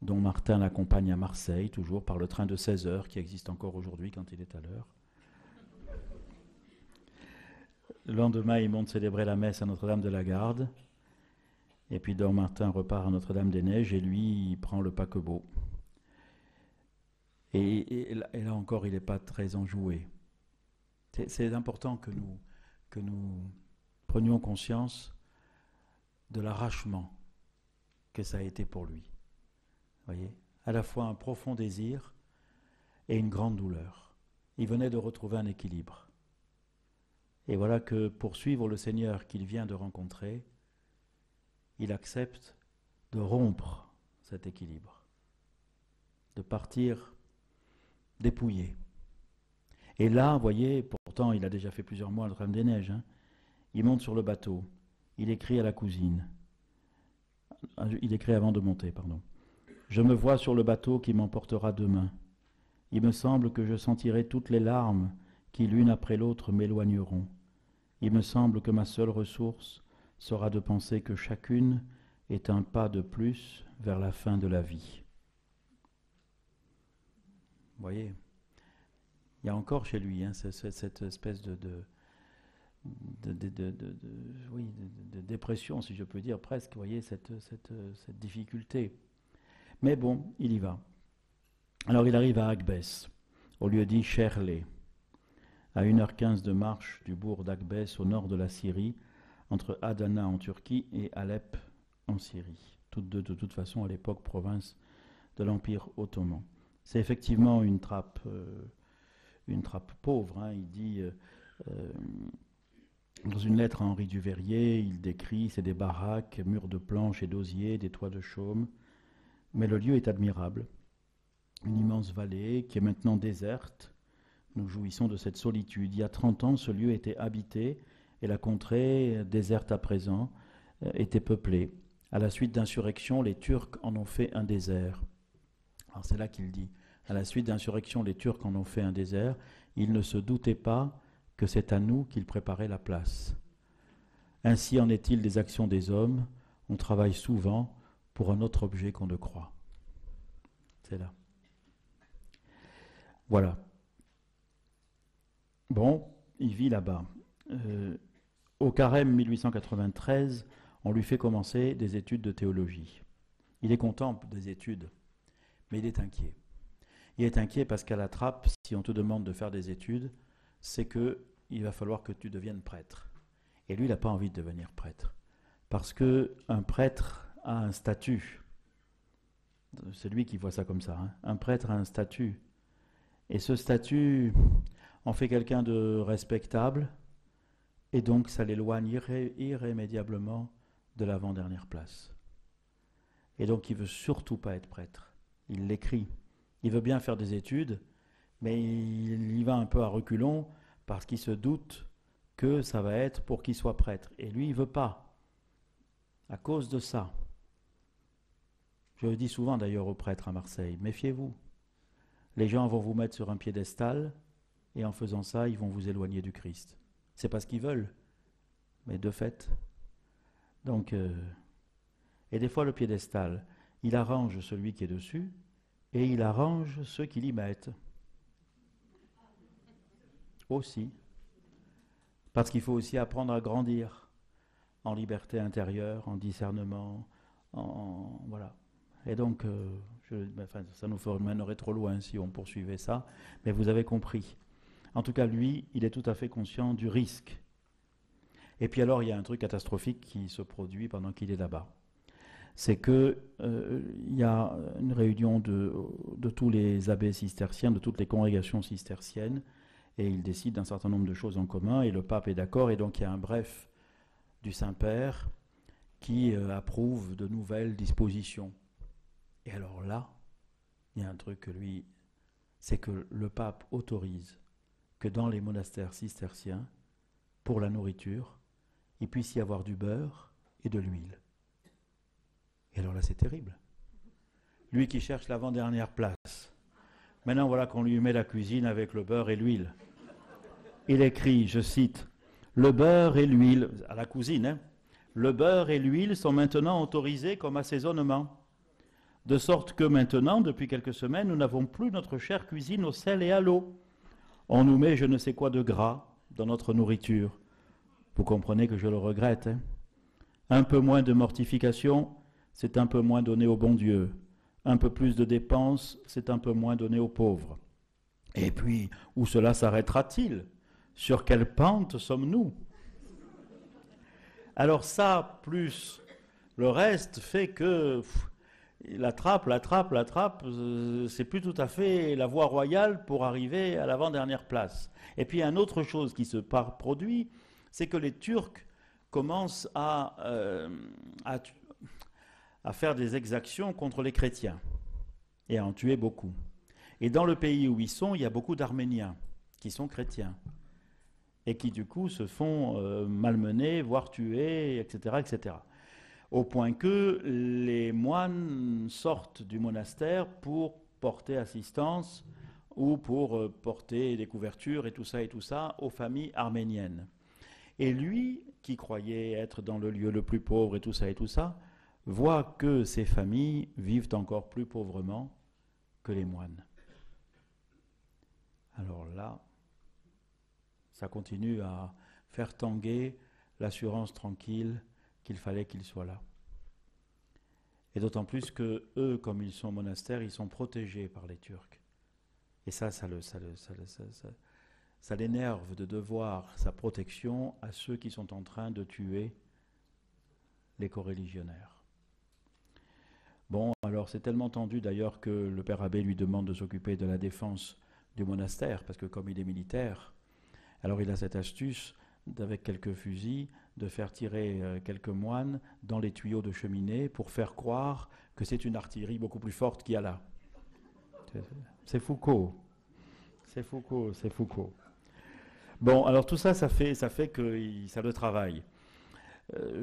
dont Martin l'accompagne à Marseille, toujours par le train de 16 heures, qui existe encore aujourd'hui quand il est à l'heure. Le lendemain, il monte célébrer la messe à Notre-Dame de la Garde. Et puis Don Martin repart à Notre-Dame-des-Neiges et lui, il prend le paquebot. Et là encore, il n'est pas très enjoué. C'est important que nous prenions conscience de l'arrachement que ça a été pour lui. Voyez, à la fois un profond désir et une grande douleur. Il venait de retrouver un équilibre. Et voilà que pour suivre le Seigneur qu'il vient de rencontrer, il accepte de rompre cet équilibre, de partir dépouillé. Et là, vous voyez, pourtant il a déjà fait plusieurs mois à Notre-Dame-des-Neiges, il monte sur le bateau, il écrit à la cousine, il écrit avant de monter, pardon. Je me vois sur le bateau qui m'emportera demain. Il me semble que je sentirai toutes les larmes qui l'une après l'autre m'éloigneront. Il me semble que ma seule ressource sera de penser que chacune est un pas de plus vers la fin de la vie. Vous voyez, il y a encore chez lui cette espèce de dépression, si je peux dire presque, vous voyez, cette difficulté. Mais bon, il y va. Alors il arrive à Agbès, au lieu dit Cherlé, à 1h15 de marche du bourg d'Agbès au nord de la Syrie, entre Adana en Turquie et Alep en Syrie, toutes deux de toute façon à l'époque province de l'Empire ottoman. C'est effectivement une trappe pauvre, il dit dans une lettre à Henri Duveyrier, il décrit, c'est des baraques, murs de planches et d'osier, des toits de chaume, mais le lieu est admirable. Une immense vallée qui est maintenant déserte. Nous jouissons de cette solitude. Il y a 30 ans, ce lieu était habité et la contrée, déserte à présent, était peuplée. À la suite d'insurrections, les Turcs en ont fait un désert. Alors c'est là qu'il dit, à la suite d'insurrections, les Turcs en ont fait un désert. Ils ne se doutaient pas que c'est à nous qu'ils préparaient la place. Ainsi en est-il des actions des hommes. On travaille souvent pour un autre objet qu'on ne croit. C'est là. Voilà. Bon, il vit là-bas. Au Carême 1893, on lui fait commencer des études de théologie. Il est content des études, mais il est inquiet. Il est inquiet parce qu'à la trappe, si on te demande de faire des études, c'est qu'il va falloir que tu deviennes prêtre. Et lui, il n'a pas envie de devenir prêtre. Parce qu'un prêtre a un statut. C'est lui qui voit ça comme ça. Un prêtre a un statut. Et ce statut en fait quelqu'un de respectable, et donc ça l'éloigne irrémédiablement de l'avant-dernière place. Et donc il ne veut surtout pas être prêtre. Il l'écrit. Il veut bien faire des études, mais il y va un peu à reculons parce qu'il se doute que ça va être pour qu'il soit prêtre. Et lui, il ne veut pas. À cause de ça. Je le dis souvent d'ailleurs aux prêtres à Marseille, méfiez-vous. Les gens vont vous mettre sur un piédestal et en faisant ça, ils vont vous éloigner du Christ. C'est pas ce qu'ils veulent, mais de fait. Donc, et des fois le piédestal, il arrange celui qui est dessus et il arrange ceux qui l'y mettent. Aussi. Parce qu'il faut aussi apprendre à grandir en liberté intérieure, en discernement, voilà. Et donc, ça nous mènerait trop loin si on poursuivait ça, mais vous avez compris. En tout cas, lui, il est tout à fait conscient du risque. Et puis alors, il y a un truc catastrophique qui se produit pendant qu'il est là-bas. C'est qu'il y a une réunion de tous les abbés cisterciens, de toutes les congrégations cisterciennes, et ils décident d'un certain nombre de choses en commun, et le pape est d'accord, et donc il y a un bref du Saint-Père qui approuve de nouvelles dispositions. Et alors là, il y a un truc que lui, c'est que le pape autorise que dans les monastères cisterciens, pour la nourriture, il puisse y avoir du beurre et de l'huile. Et alors là, c'est terrible. Lui qui cherche l'avant-dernière place. Maintenant, voilà qu'on lui met la cuisine avec le beurre et l'huile. Il écrit, je cite, Le beurre et l'huile, à la cousine, hein, le beurre et l'huile sont maintenant autorisés comme assaisonnement. De sorte que maintenant, depuis quelques semaines, nous n'avons plus notre chère cuisine au sel et à l'eau. On nous met je ne sais quoi de gras dans notre nourriture. Vous comprenez que je le regrette. Hein. Un peu moins de mortification, c'est un peu moins donné au bon Dieu. Un peu plus de dépenses, c'est un peu moins donné aux pauvres. Et puis, où cela s'arrêtera-t-il? Sur quelle pente sommes-nous? Alors ça, plus le reste, fait que la trappe, c'est plus tout à fait la voie royale pour arriver à l'avant-dernière place. Et puis, une autre chose qui se produit, c'est que les Turcs commencent à faire des exactions contre les chrétiens et à en tuer beaucoup. Et dans le pays où ils sont, il y a beaucoup d'Arméniens qui sont chrétiens et qui du coup se font malmener, voire tuer, etc., etc. Au point que les moines sortent du monastère pour porter assistance ou pour porter des couvertures et tout ça aux familles arméniennes. Et lui, qui croyait être dans le lieu le plus pauvre et tout ça, voit que ces familles vivent encore plus pauvrement que les moines. Alors là, ça continue à faire tanguer l'assurance tranquille qu'il fallait qu'ils soient là. Et d'autant plus que eux, comme ils sont au monastère, ils sont protégés par les Turcs. Et ça l'énerve de devoir sa protection à ceux qui sont en train de tuer les coreligionnaires. Bon, alors c'est tellement tendu d'ailleurs que le père abbé lui demande de s'occuper de la défense du monastère, parce que comme il est militaire, alors il a cette astuce, avec quelques fusils, de faire tirer quelques moines dans les tuyaux de cheminée pour faire croire que c'est une artillerie beaucoup plus forte qu'il y a là. C'est Foucault. C'est Foucault. Bon, alors tout ça, ça fait que ça le travaille.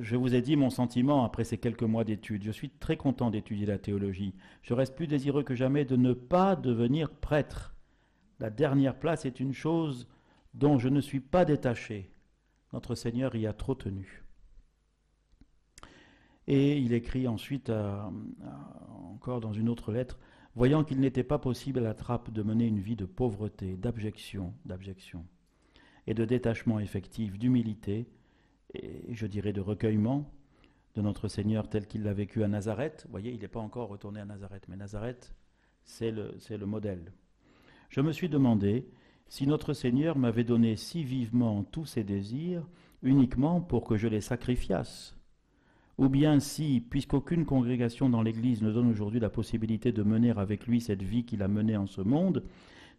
Je vous ai dit mon sentiment après ces quelques mois d'études. Je suis très content d'étudier la théologie. Je reste plus désireux que jamais de ne pas devenir prêtre. La dernière place est une chose dont je ne suis pas détaché. Notre Seigneur y a trop tenu. Et il écrit ensuite, encore dans une autre lettre, voyant qu'il n'était pas possible à la Trappe de mener une vie de pauvreté, d'abjection, et de détachement effectif, d'humilité, et je dirais de recueillement de notre Seigneur tel qu'il l'a vécu à Nazareth. Vous voyez, il n'est pas encore retourné à Nazareth, mais Nazareth, c'est le modèle. Je me suis demandé si notre Seigneur m'avait donné si vivement tous ses désirs uniquement pour que je les sacrifiasse, ou bien si, puisqu'aucune congrégation dans l'Église ne donne aujourd'hui la possibilité de mener avec lui cette vie qu'il a menée en ce monde,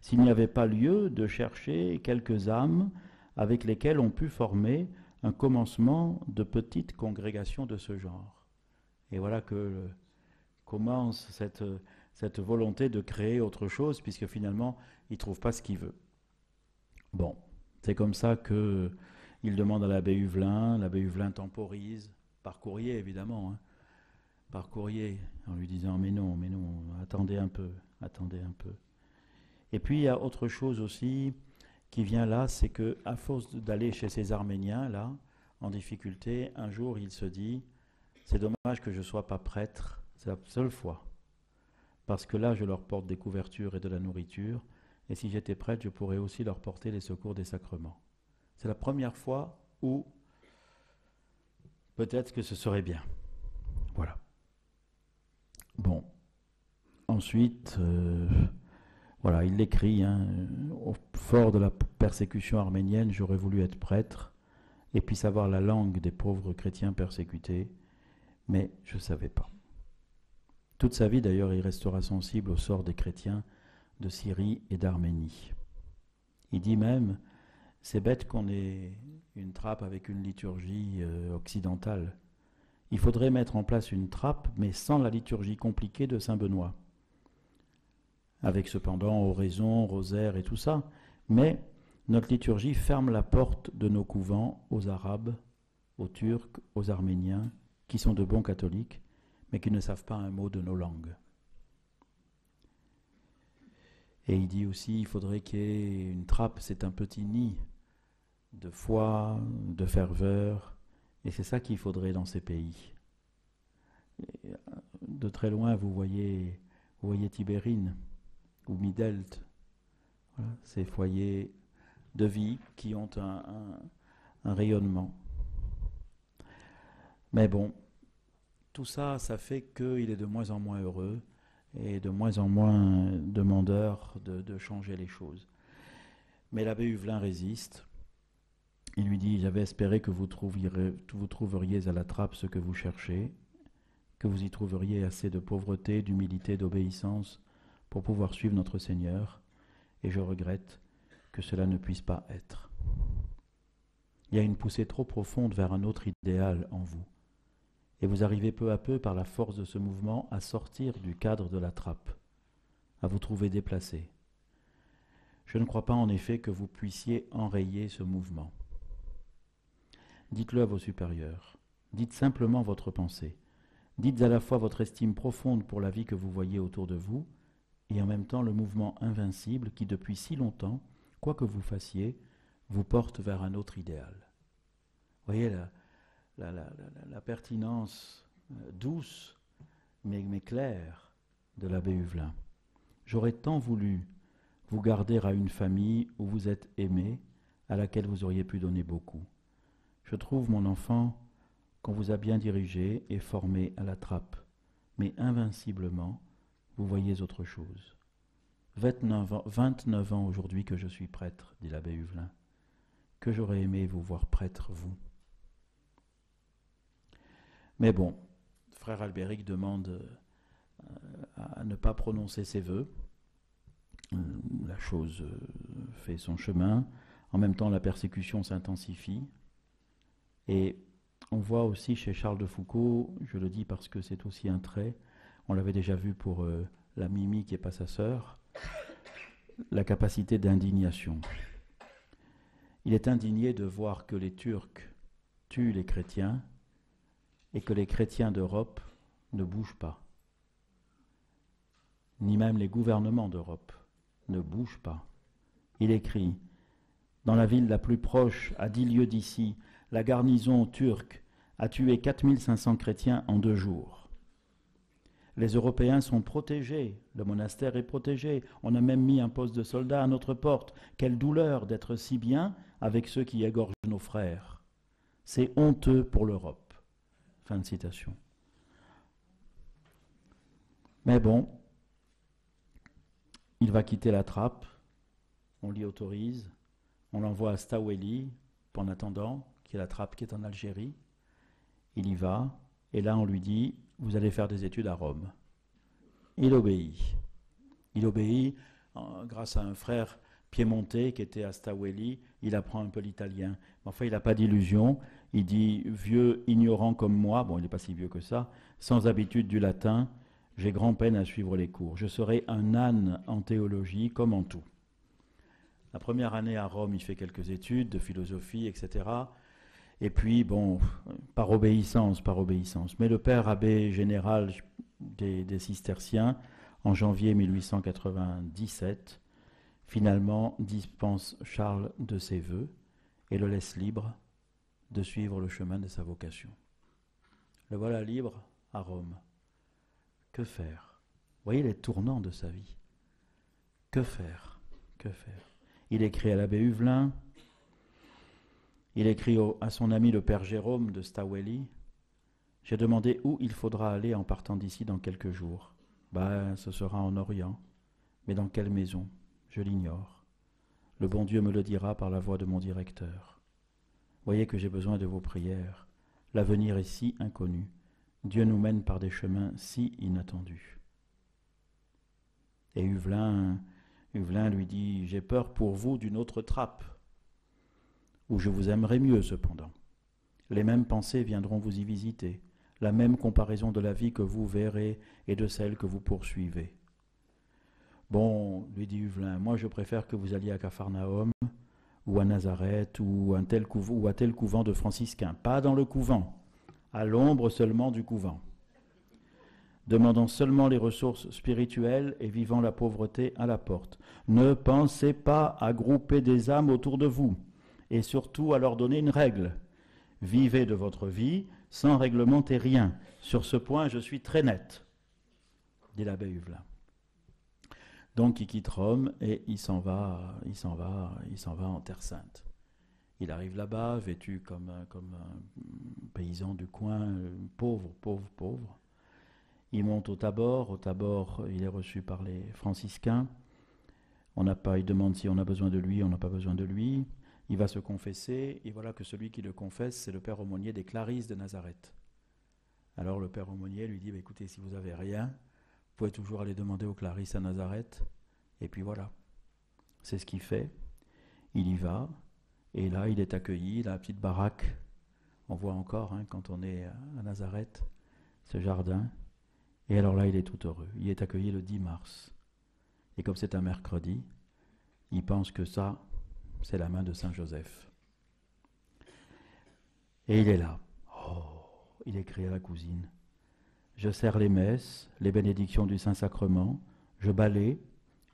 s'il n'y avait pas lieu de chercher quelques âmes avec lesquelles on put former un commencement de petite congrégation de ce genre. Et voilà que commence cette volonté de créer autre chose, puisque finalement, il ne trouve pas ce qu'il veut. Bon, c'est comme ça qu'il demande à l'abbé Huvelin temporise, par courrier évidemment, hein, par courrier, en lui disant mais non, attendez un peu. Et puis il y a autre chose aussi qui vient là, c'est que à force d'aller chez ces Arméniens là, en difficulté, un jour il se dit, c'est dommage que je ne sois pas prêtre, c'est la seule fois, parce que là je leur porte des couvertures et de la nourriture, et si j'étais prêtre, je pourrais aussi leur porter les secours des sacrements. C'est la première fois où peut-être que ce serait bien. Voilà. Bon. Ensuite, voilà, il l'écrit, hein, au fort de la persécution arménienne, j'aurais voulu être prêtre et puis savoir la langue des pauvres chrétiens persécutés, mais je ne savais pas. Toute sa vie, d'ailleurs, il restera sensible au sort des chrétiens de Syrie et d'Arménie. Il dit même, c'est bête qu'on ait une trappe avec une liturgie occidentale. Il faudrait mettre en place une trappe, mais sans la liturgie compliquée de Saint-Benoît, avec cependant oraison, rosaire et tout ça. Mais notre liturgie ferme la porte de nos couvents aux Arabes, aux Turcs, aux Arméniens, qui sont de bons catholiques, mais qui ne savent pas un mot de nos langues. Et il dit aussi, il faudrait qu'il y ait une trappe, c'est un petit nid de foi, de ferveur, et c'est ça qu'il faudrait dans ces pays. Et, de très loin, vous voyez Tibérine ou Midelt, voilà, ces foyers de vie qui ont un rayonnement. Mais bon, tout ça, ça fait qu'il est de moins en moins heureux et de moins en moins demandeur de changer les choses. Mais l'abbé Huvelin résiste. Il lui dit, j'avais espéré que vous trouveriez à la trappe ce que vous cherchez, que vous y trouveriez assez de pauvreté, d'humilité, d'obéissance pour pouvoir suivre notre Seigneur, et je regrette que cela ne puisse pas être. Il y a une poussée trop profonde vers un autre idéal en vous, et vous arrivez peu à peu, par la force de ce mouvement, à sortir du cadre de la trappe, à vous trouver déplacé. Je ne crois pas en effet que vous puissiez enrayer ce mouvement. Dites-le à vos supérieurs, dites simplement votre pensée, dites à la fois votre estime profonde pour la vie que vous voyez autour de vous, et en même temps le mouvement invincible qui depuis si longtemps, quoi que vous fassiez, vous porte vers un autre idéal. Vous voyez la pertinence douce mais claire de l'abbé Huvelin. J'aurais tant voulu vous garder à une famille où vous êtes aimé, à laquelle vous auriez pu donner beaucoup. Je trouve, mon enfant, qu'on vous a bien dirigé et formé à la trappe, mais invinciblement, vous voyez autre chose. 29 ans aujourd'hui que je suis prêtre, dit l'abbé Huvelin. Que j'aurais aimé vous voir prêtre, vous. Mais bon, frère Albéric demande à ne pas prononcer ses vœux. La chose fait son chemin. En même temps, la persécution s'intensifie. Et on voit aussi chez Charles de Foucauld, je le dis parce que c'est aussi un trait, on l'avait déjà vu pour la Mimi qui n'est pas sa sœur, la capacité d'indignation. Il est indigné de voir que les Turcs tuent les chrétiens et que les chrétiens d'Europe ne bougent pas. Ni même les gouvernements d'Europe ne bougent pas. Il écrit « Dans la ville la plus proche, à 10 lieues d'ici, la garnison turque a tué 4500 chrétiens en 2 jours. Les Européens sont protégés, le monastère est protégé, on a même mis un poste de soldats à notre porte. Quelle douleur d'être si bien avec ceux qui égorgent nos frères. C'est honteux pour l'Europe. » Fin de citation. Mais bon, il va quitter la trappe, on l'y autorise, on l'envoie à Staweli, en attendant, qui est la trappe qui est en Algérie. Il y va, et là on lui dit, vous allez faire des études à Rome. Il obéit. Il obéit grâce à un frère piémontais qui était à Staweli, il apprend un peu l'italien. Enfin, il n'a pas d'illusion, il dit, vieux ignorant comme moi, bon, il n'est pas si vieux que ça, sans habitude du latin, j'ai grand-peine à suivre les cours. Je serai un âne en théologie comme en tout. La première année à Rome, il fait quelques études de philosophie, etc. Et puis, bon, par obéissance. Mais le père abbé général des cisterciens, en janvier 1897, finalement dispense Charles de ses vœux et le laisse libre de suivre le chemin de sa vocation. Le voilà libre à Rome. Que faire? Vous voyez les tournants de sa vie. Que faire? Il écrit à l'abbé Huvelin, il écrit à son ami le père Jérôme de Staweli, « J'ai demandé où il faudra aller en partant d'ici dans quelques jours. Ce sera en Orient. Mais dans quelle maison? Je l'ignore. Le bon Dieu me le dira par la voix de mon directeur. Voyez que j'ai besoin de vos prières. L'avenir est si inconnu. Dieu nous mène par des chemins si inattendus. » Et Huvelin lui dit, « J'ai peur pour vous d'une autre trappe, où je vous aimerais mieux cependant. Les mêmes pensées viendront vous y visiter, la même comparaison de la vie que vous verrez et de celle que vous poursuivez. » Bon, lui dit Huvelin, moi je préfère que vous alliez à Capharnaüm, ou à Nazareth, ou à tel couvent de franciscains, pas dans le couvent, à l'ombre seulement du couvent, demandant seulement les ressources spirituelles et vivant la pauvreté à la porte. Ne pensez pas à grouper des âmes autour de vous et surtout à leur donner une règle. Vivez de votre vie sans réglementer rien. Sur ce point, je suis très net, dit l'abbé Huvelin. Donc il quitte Rome et il s'en va en Terre Sainte. Il arrive là-bas, vêtu comme un paysan du coin, pauvre. Il monte au Tabor. Au Tabor, il est reçu par les franciscains. Il demande si on a besoin de lui, on n'a pas besoin de lui. Il va se confesser, et voilà que celui qui le confesse, c'est le père aumônier des Clarisses de Nazareth. Alors le père aumônier lui dit, écoutez, si vous n'avez rien, vous pouvez toujours aller demander aux Clarisses à Nazareth. Et puis voilà, c'est ce qu'il fait. Il y va, et là il est accueilli dans la petite baraque. On voit encore, quand on est à Nazareth, ce jardin. Et alors là, il est tout heureux. Il est accueilli le 10 mars. Et comme c'est un mercredi, il pense que ça, c'est la main de Saint Joseph. Et il est là. Oh, il écrit à la cousine. Je sers les messes, les bénédictions du Saint-Sacrement, je balaye,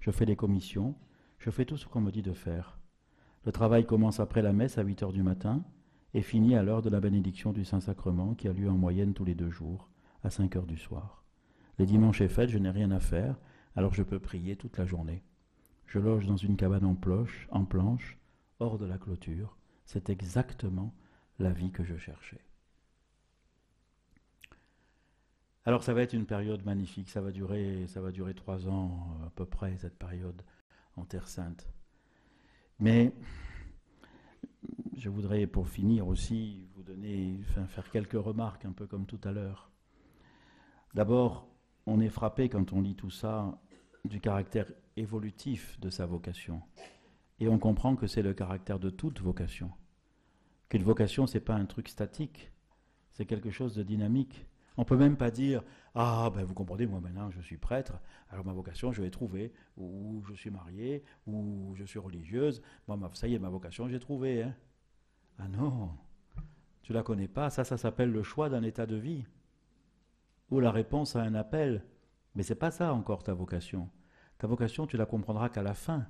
je fais des commissions, je fais tout ce qu'on me dit de faire. Le travail commence après la messe à 8h du matin et finit à l'heure de la bénédiction du Saint-Sacrement qui a lieu en moyenne tous les 2 jours, à 5h du soir. Les dimanches et fêtes, je n'ai rien à faire, alors je peux prier toute la journée. Je loge dans une cabane en planche, hors de la clôture. C'est exactement la vie que je cherchais. Alors ça va être une période magnifique, ça va durer 3 ans à peu près, cette période en Terre Sainte. Mais je voudrais pour finir aussi faire quelques remarques, un peu comme tout à l'heure. D'abord, on est frappé quand on lit tout ça du caractère évolutif de sa vocation. Et on comprend que c'est le caractère de toute vocation. Qu'une vocation, ce n'est pas un truc statique, c'est quelque chose de dynamique. On ne peut même pas dire « Ah, ben vous comprenez, moi maintenant je suis prêtre, alors ma vocation je l'ai trouvée, ou je suis mariée, ou je suis religieuse, bon, ça y est, ma vocation j'ai trouvée. » Ah non, tu ne la connais pas, ça s'appelle le choix d'un état de vie, ou la réponse à un appel. Mais ce n'est pas ça encore ta vocation. Ta vocation, tu la comprendras qu'à la fin.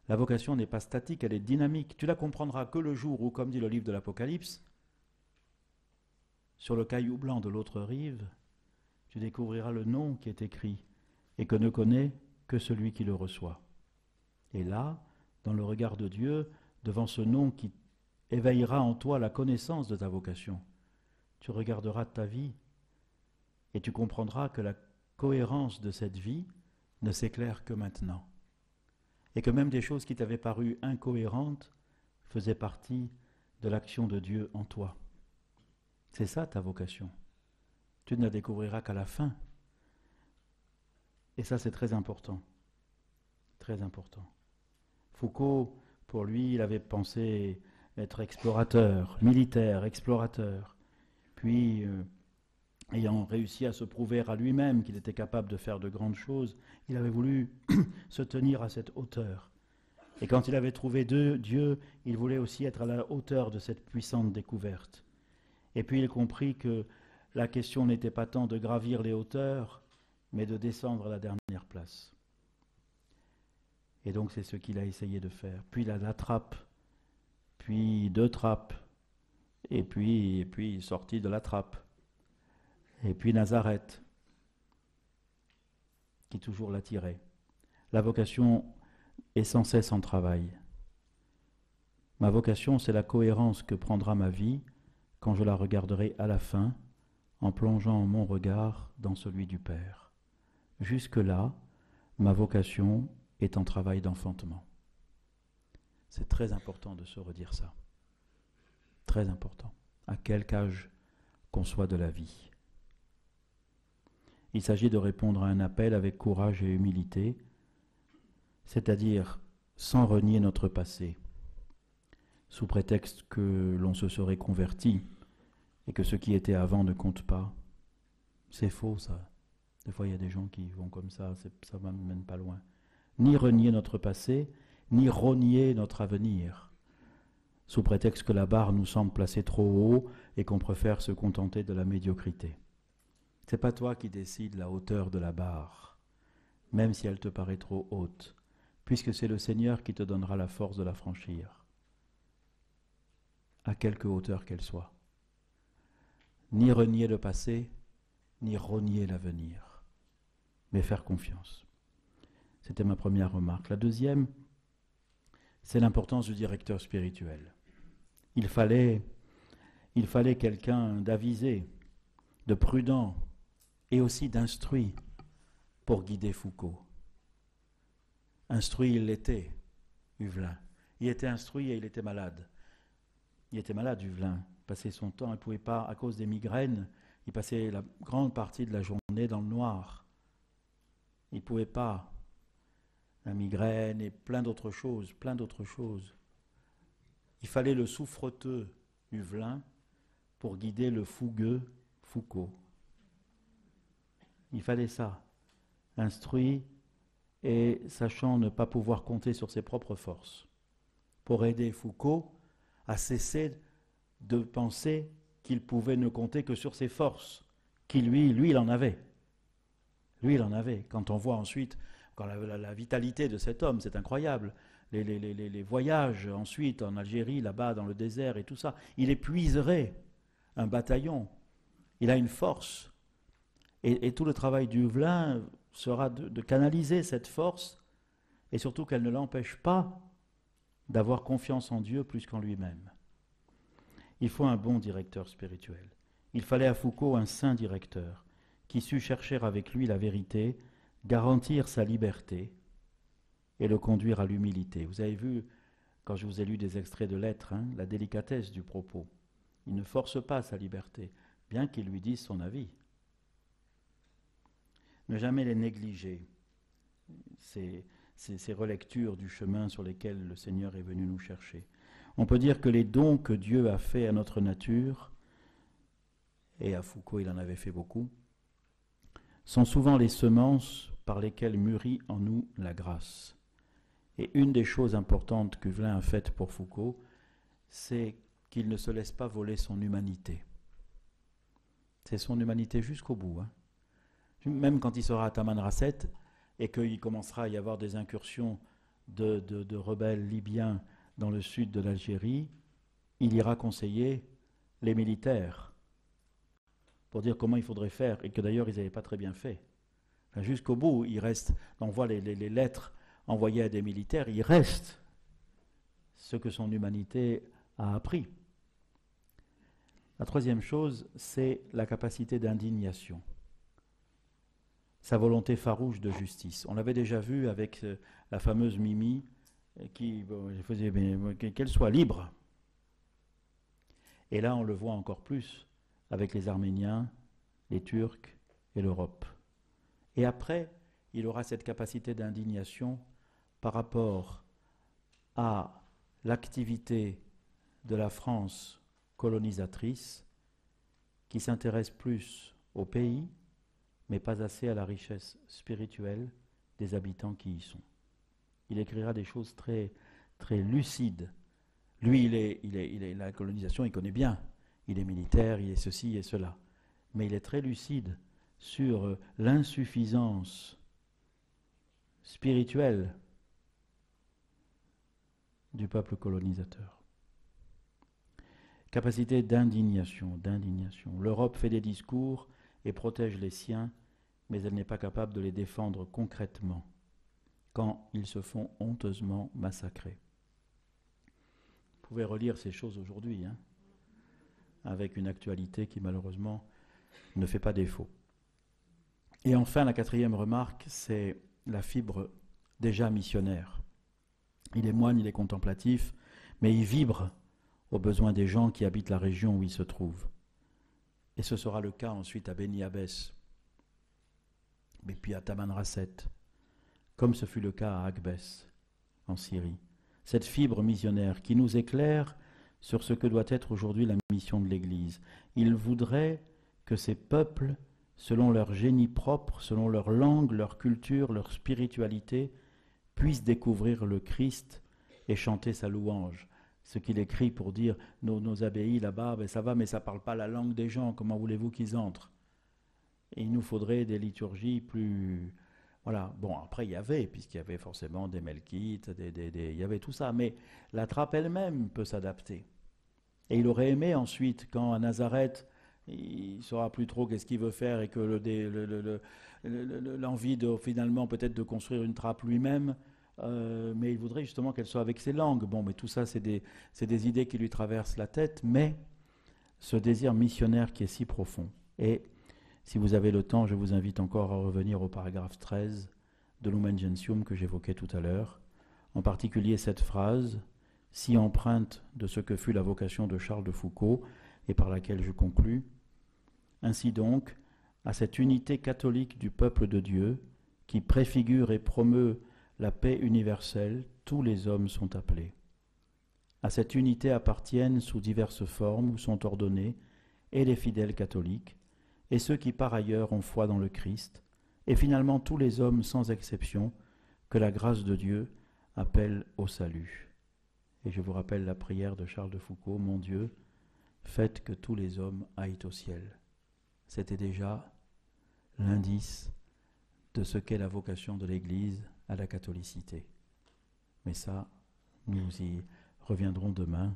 La vocation n'est pas statique, elle est dynamique. Tu la comprendras que le jour où, comme dit le livre de l'Apocalypse, sur le caillou blanc de l'autre rive, tu découvriras le nom qui est écrit et que ne connaît que celui qui le reçoit. Et là, dans le regard de Dieu, devant ce nom qui éveillera en toi la connaissance de ta vocation, tu regarderas ta vie et tu comprendras que la cohérence de cette vie ne s'éclaire que maintenant. Et que même des choses qui t'avaient paru incohérentes faisaient partie de l'action de Dieu en toi. C'est ça ta vocation. Tu ne la découvriras qu'à la fin. Et ça, c'est très important. Très important. Foucault, pour lui, il avait pensé être explorateur, militaire, explorateur. Puis, ayant réussi à se prouver à lui-même qu'il était capable de faire de grandes choses, il avait voulu se tenir à cette hauteur. Et quand il avait trouvé Dieu, il voulait aussi être à la hauteur de cette puissante découverte. Et puis il comprit que la question n'était pas tant de gravir les hauteurs, mais de descendre à la dernière place. Et donc c'est ce qu'il a essayé de faire. Puis la trappe, puis 2 trappes, et puis sorti de la trappe. Et puis Nazareth, qui toujours l'attirait. La vocation est sans cesse en travail. Ma vocation, c'est la cohérence que prendra ma vie quand je la regarderai à la fin, en plongeant mon regard dans celui du Père. Jusque-là, ma vocation est en travail d'enfantement. C'est très important de se redire ça. Très important. À quelque âge qu'on soit de la vie. Il s'agit de répondre à un appel avec courage et humilité, c'est-à-dire sans renier notre passé, sous prétexte que l'on se serait converti et que ce qui était avant ne compte pas. C'est faux, ça. Des fois, il y a des gens qui vont comme ça ne m'amène pas loin. Ni renier notre passé, ni rogner notre avenir, sous prétexte que la barre nous semble placée trop haut et qu'on préfère se contenter de la médiocrité. C'est pas toi qui décides la hauteur de la barre, même si elle te paraît trop haute, puisque c'est le Seigneur qui te donnera la force de la franchir. à quelque hauteur qu'elle soit. Ni renier le passé, ni renier l'avenir, mais faire confiance. C'était ma première remarque. La deuxième, c'est l'importance du directeur spirituel. Il fallait quelqu'un d'avisé, de prudent et aussi d'instruit pour guider Foucault. Instruit, il l'était, Huvelin. Il était instruit et il était malade. Il était malade, Huvelin. Il passait son temps, il ne pouvait pas, à cause des migraines, il passait la grande partie de la journée dans le noir. Il ne pouvait pas. La migraine et plein d'autres choses. Il fallait le souffreteux Huvelin pour guider le fougueux Foucault. Il fallait ça, instruit et sachant ne pas pouvoir compter sur ses propres forces, pour aider Foucault à cesser de penser qu'il pouvait ne compter que sur ses forces, qui lui, il en avait. Lui, il en avait. Quand on voit ensuite la vitalité de cet homme, c'est incroyable. Les voyages ensuite en Algérie, là-bas dans le désert et tout ça, il épuiserait un bataillon. Il a une force. Et tout le travail du Huvelin sera de canaliser cette force et surtout qu'elle ne l'empêche pas d'avoir confiance en Dieu plus qu'en lui-même. Il faut un bon directeur spirituel. Il fallait à Foucault un saint directeur qui sut chercher avec lui la vérité, garantir sa liberté et le conduire à l'humilité. Vous avez vu, quand je vous ai lu des extraits de lettres, la délicatesse du propos. Il ne force pas sa liberté, bien qu'il lui dise son avis. Ne jamais les négliger, ces relectures du chemin sur lesquels le Seigneur est venu nous chercher. On peut dire que les dons que Dieu a faits à notre nature, et à Foucault il en avait fait beaucoup, sont souvent les semences par lesquelles mûrit en nous la grâce. Et une des choses importantes que Huvelin a faites pour Foucault, c'est qu'il ne se laisse pas voler son humanité. C'est son humanité jusqu'au bout. Même quand il sera à Tamanrasset et qu'il commencera à y avoir des incursions de rebelles libyens dans le sud de l'Algérie, il ira conseiller les militaires pour dire comment il faudrait faire, et que d'ailleurs ils n'avaient pas très bien fait. Enfin, jusqu'au bout, il reste, on voit les lettres envoyées à des militaires, il reste ce que son humanité a appris. La troisième chose, c'est la capacité d'indignation. Sa volonté farouche de justice. On l'avait déjà vu avec la fameuse Mimi, qui faisait qu'elle soit libre. Et là, on le voit encore plus avec les Arméniens, les Turcs et l'Europe. Et après, il aura cette capacité d'indignation par rapport à l'activité de la France colonisatrice qui s'intéresse plus au pays, mais pas assez à la richesse spirituelle des habitants qui y sont. Il écrira des choses très, très lucides. Lui, il est la colonisation, il connaît bien. Il est militaire, il est ceci et cela. Mais il est très lucide sur l'insuffisance spirituelle du peuple colonisateur. Capacité d'indignation. L'Europe fait des discours et protège les siens, mais elle n'est pas capable de les défendre concrètement quand ils se font honteusement massacrer. Vous pouvez relire ces choses aujourd'hui, avec une actualité qui malheureusement ne fait pas défaut. Et enfin, la quatrième remarque, c'est la fibre déjà missionnaire. Il est moine, il est contemplatif, mais il vibre aux besoins des gens qui habitent la région où il se trouve. Et ce sera le cas ensuite à Beni Abbès, mais puis à Tamanrasset, comme ce fut le cas à Agbès, en Syrie. Cette fibre missionnaire qui nous éclaire sur ce que doit être aujourd'hui la mission de l'Église. Il voudrait que ces peuples, selon leur génie propre, selon leur langue, leur culture, leur spiritualité, puissent découvrir le Christ et chanter sa louange. Ce qu'il écrit pour dire nos abbayes là-bas, ça va, mais ça ne parle pas la langue des gens, comment voulez-vous qu'ils entrent? Et il nous faudrait des liturgies plus... Voilà, bon, après il y avait, puisqu'il y avait forcément des melkites, il y avait tout ça, mais la trappe elle-même peut s'adapter. Et il aurait aimé ensuite, quand à Nazareth, il ne saura plus trop qu'est-ce qu'il veut faire et que l'envie de finalement peut-être de construire une trappe lui-même, mais il voudrait justement qu'elle soit avec ses langues. Bon, mais tout ça, c'est des idées qui lui traversent la tête, mais ce désir missionnaire qui est si profond. Et si vous avez le temps, je vous invite encore à revenir au paragraphe 13 de Lumen Gentium que j'évoquais tout à l'heure, en particulier cette phrase, si empreinte de ce que fut la vocation de Charles de Foucault, et par laquelle je conclus. Ainsi donc, à cette unité catholique du peuple de Dieu, qui préfigure et promeut la paix universelle, tous les hommes sont appelés. À cette unité appartiennent sous diverses formes où sont ordonnés et les fidèles catholiques, et ceux qui par ailleurs ont foi dans le Christ, et finalement tous les hommes sans exception que la grâce de Dieu appelle au salut. Et je vous rappelle la prière de Charles de Foucault, mon Dieu, faites que tous les hommes aillent au ciel. C'était déjà l'indice de ce qu'est la vocation de l'Église à la catholicité. Mais ça, nous y reviendrons demain.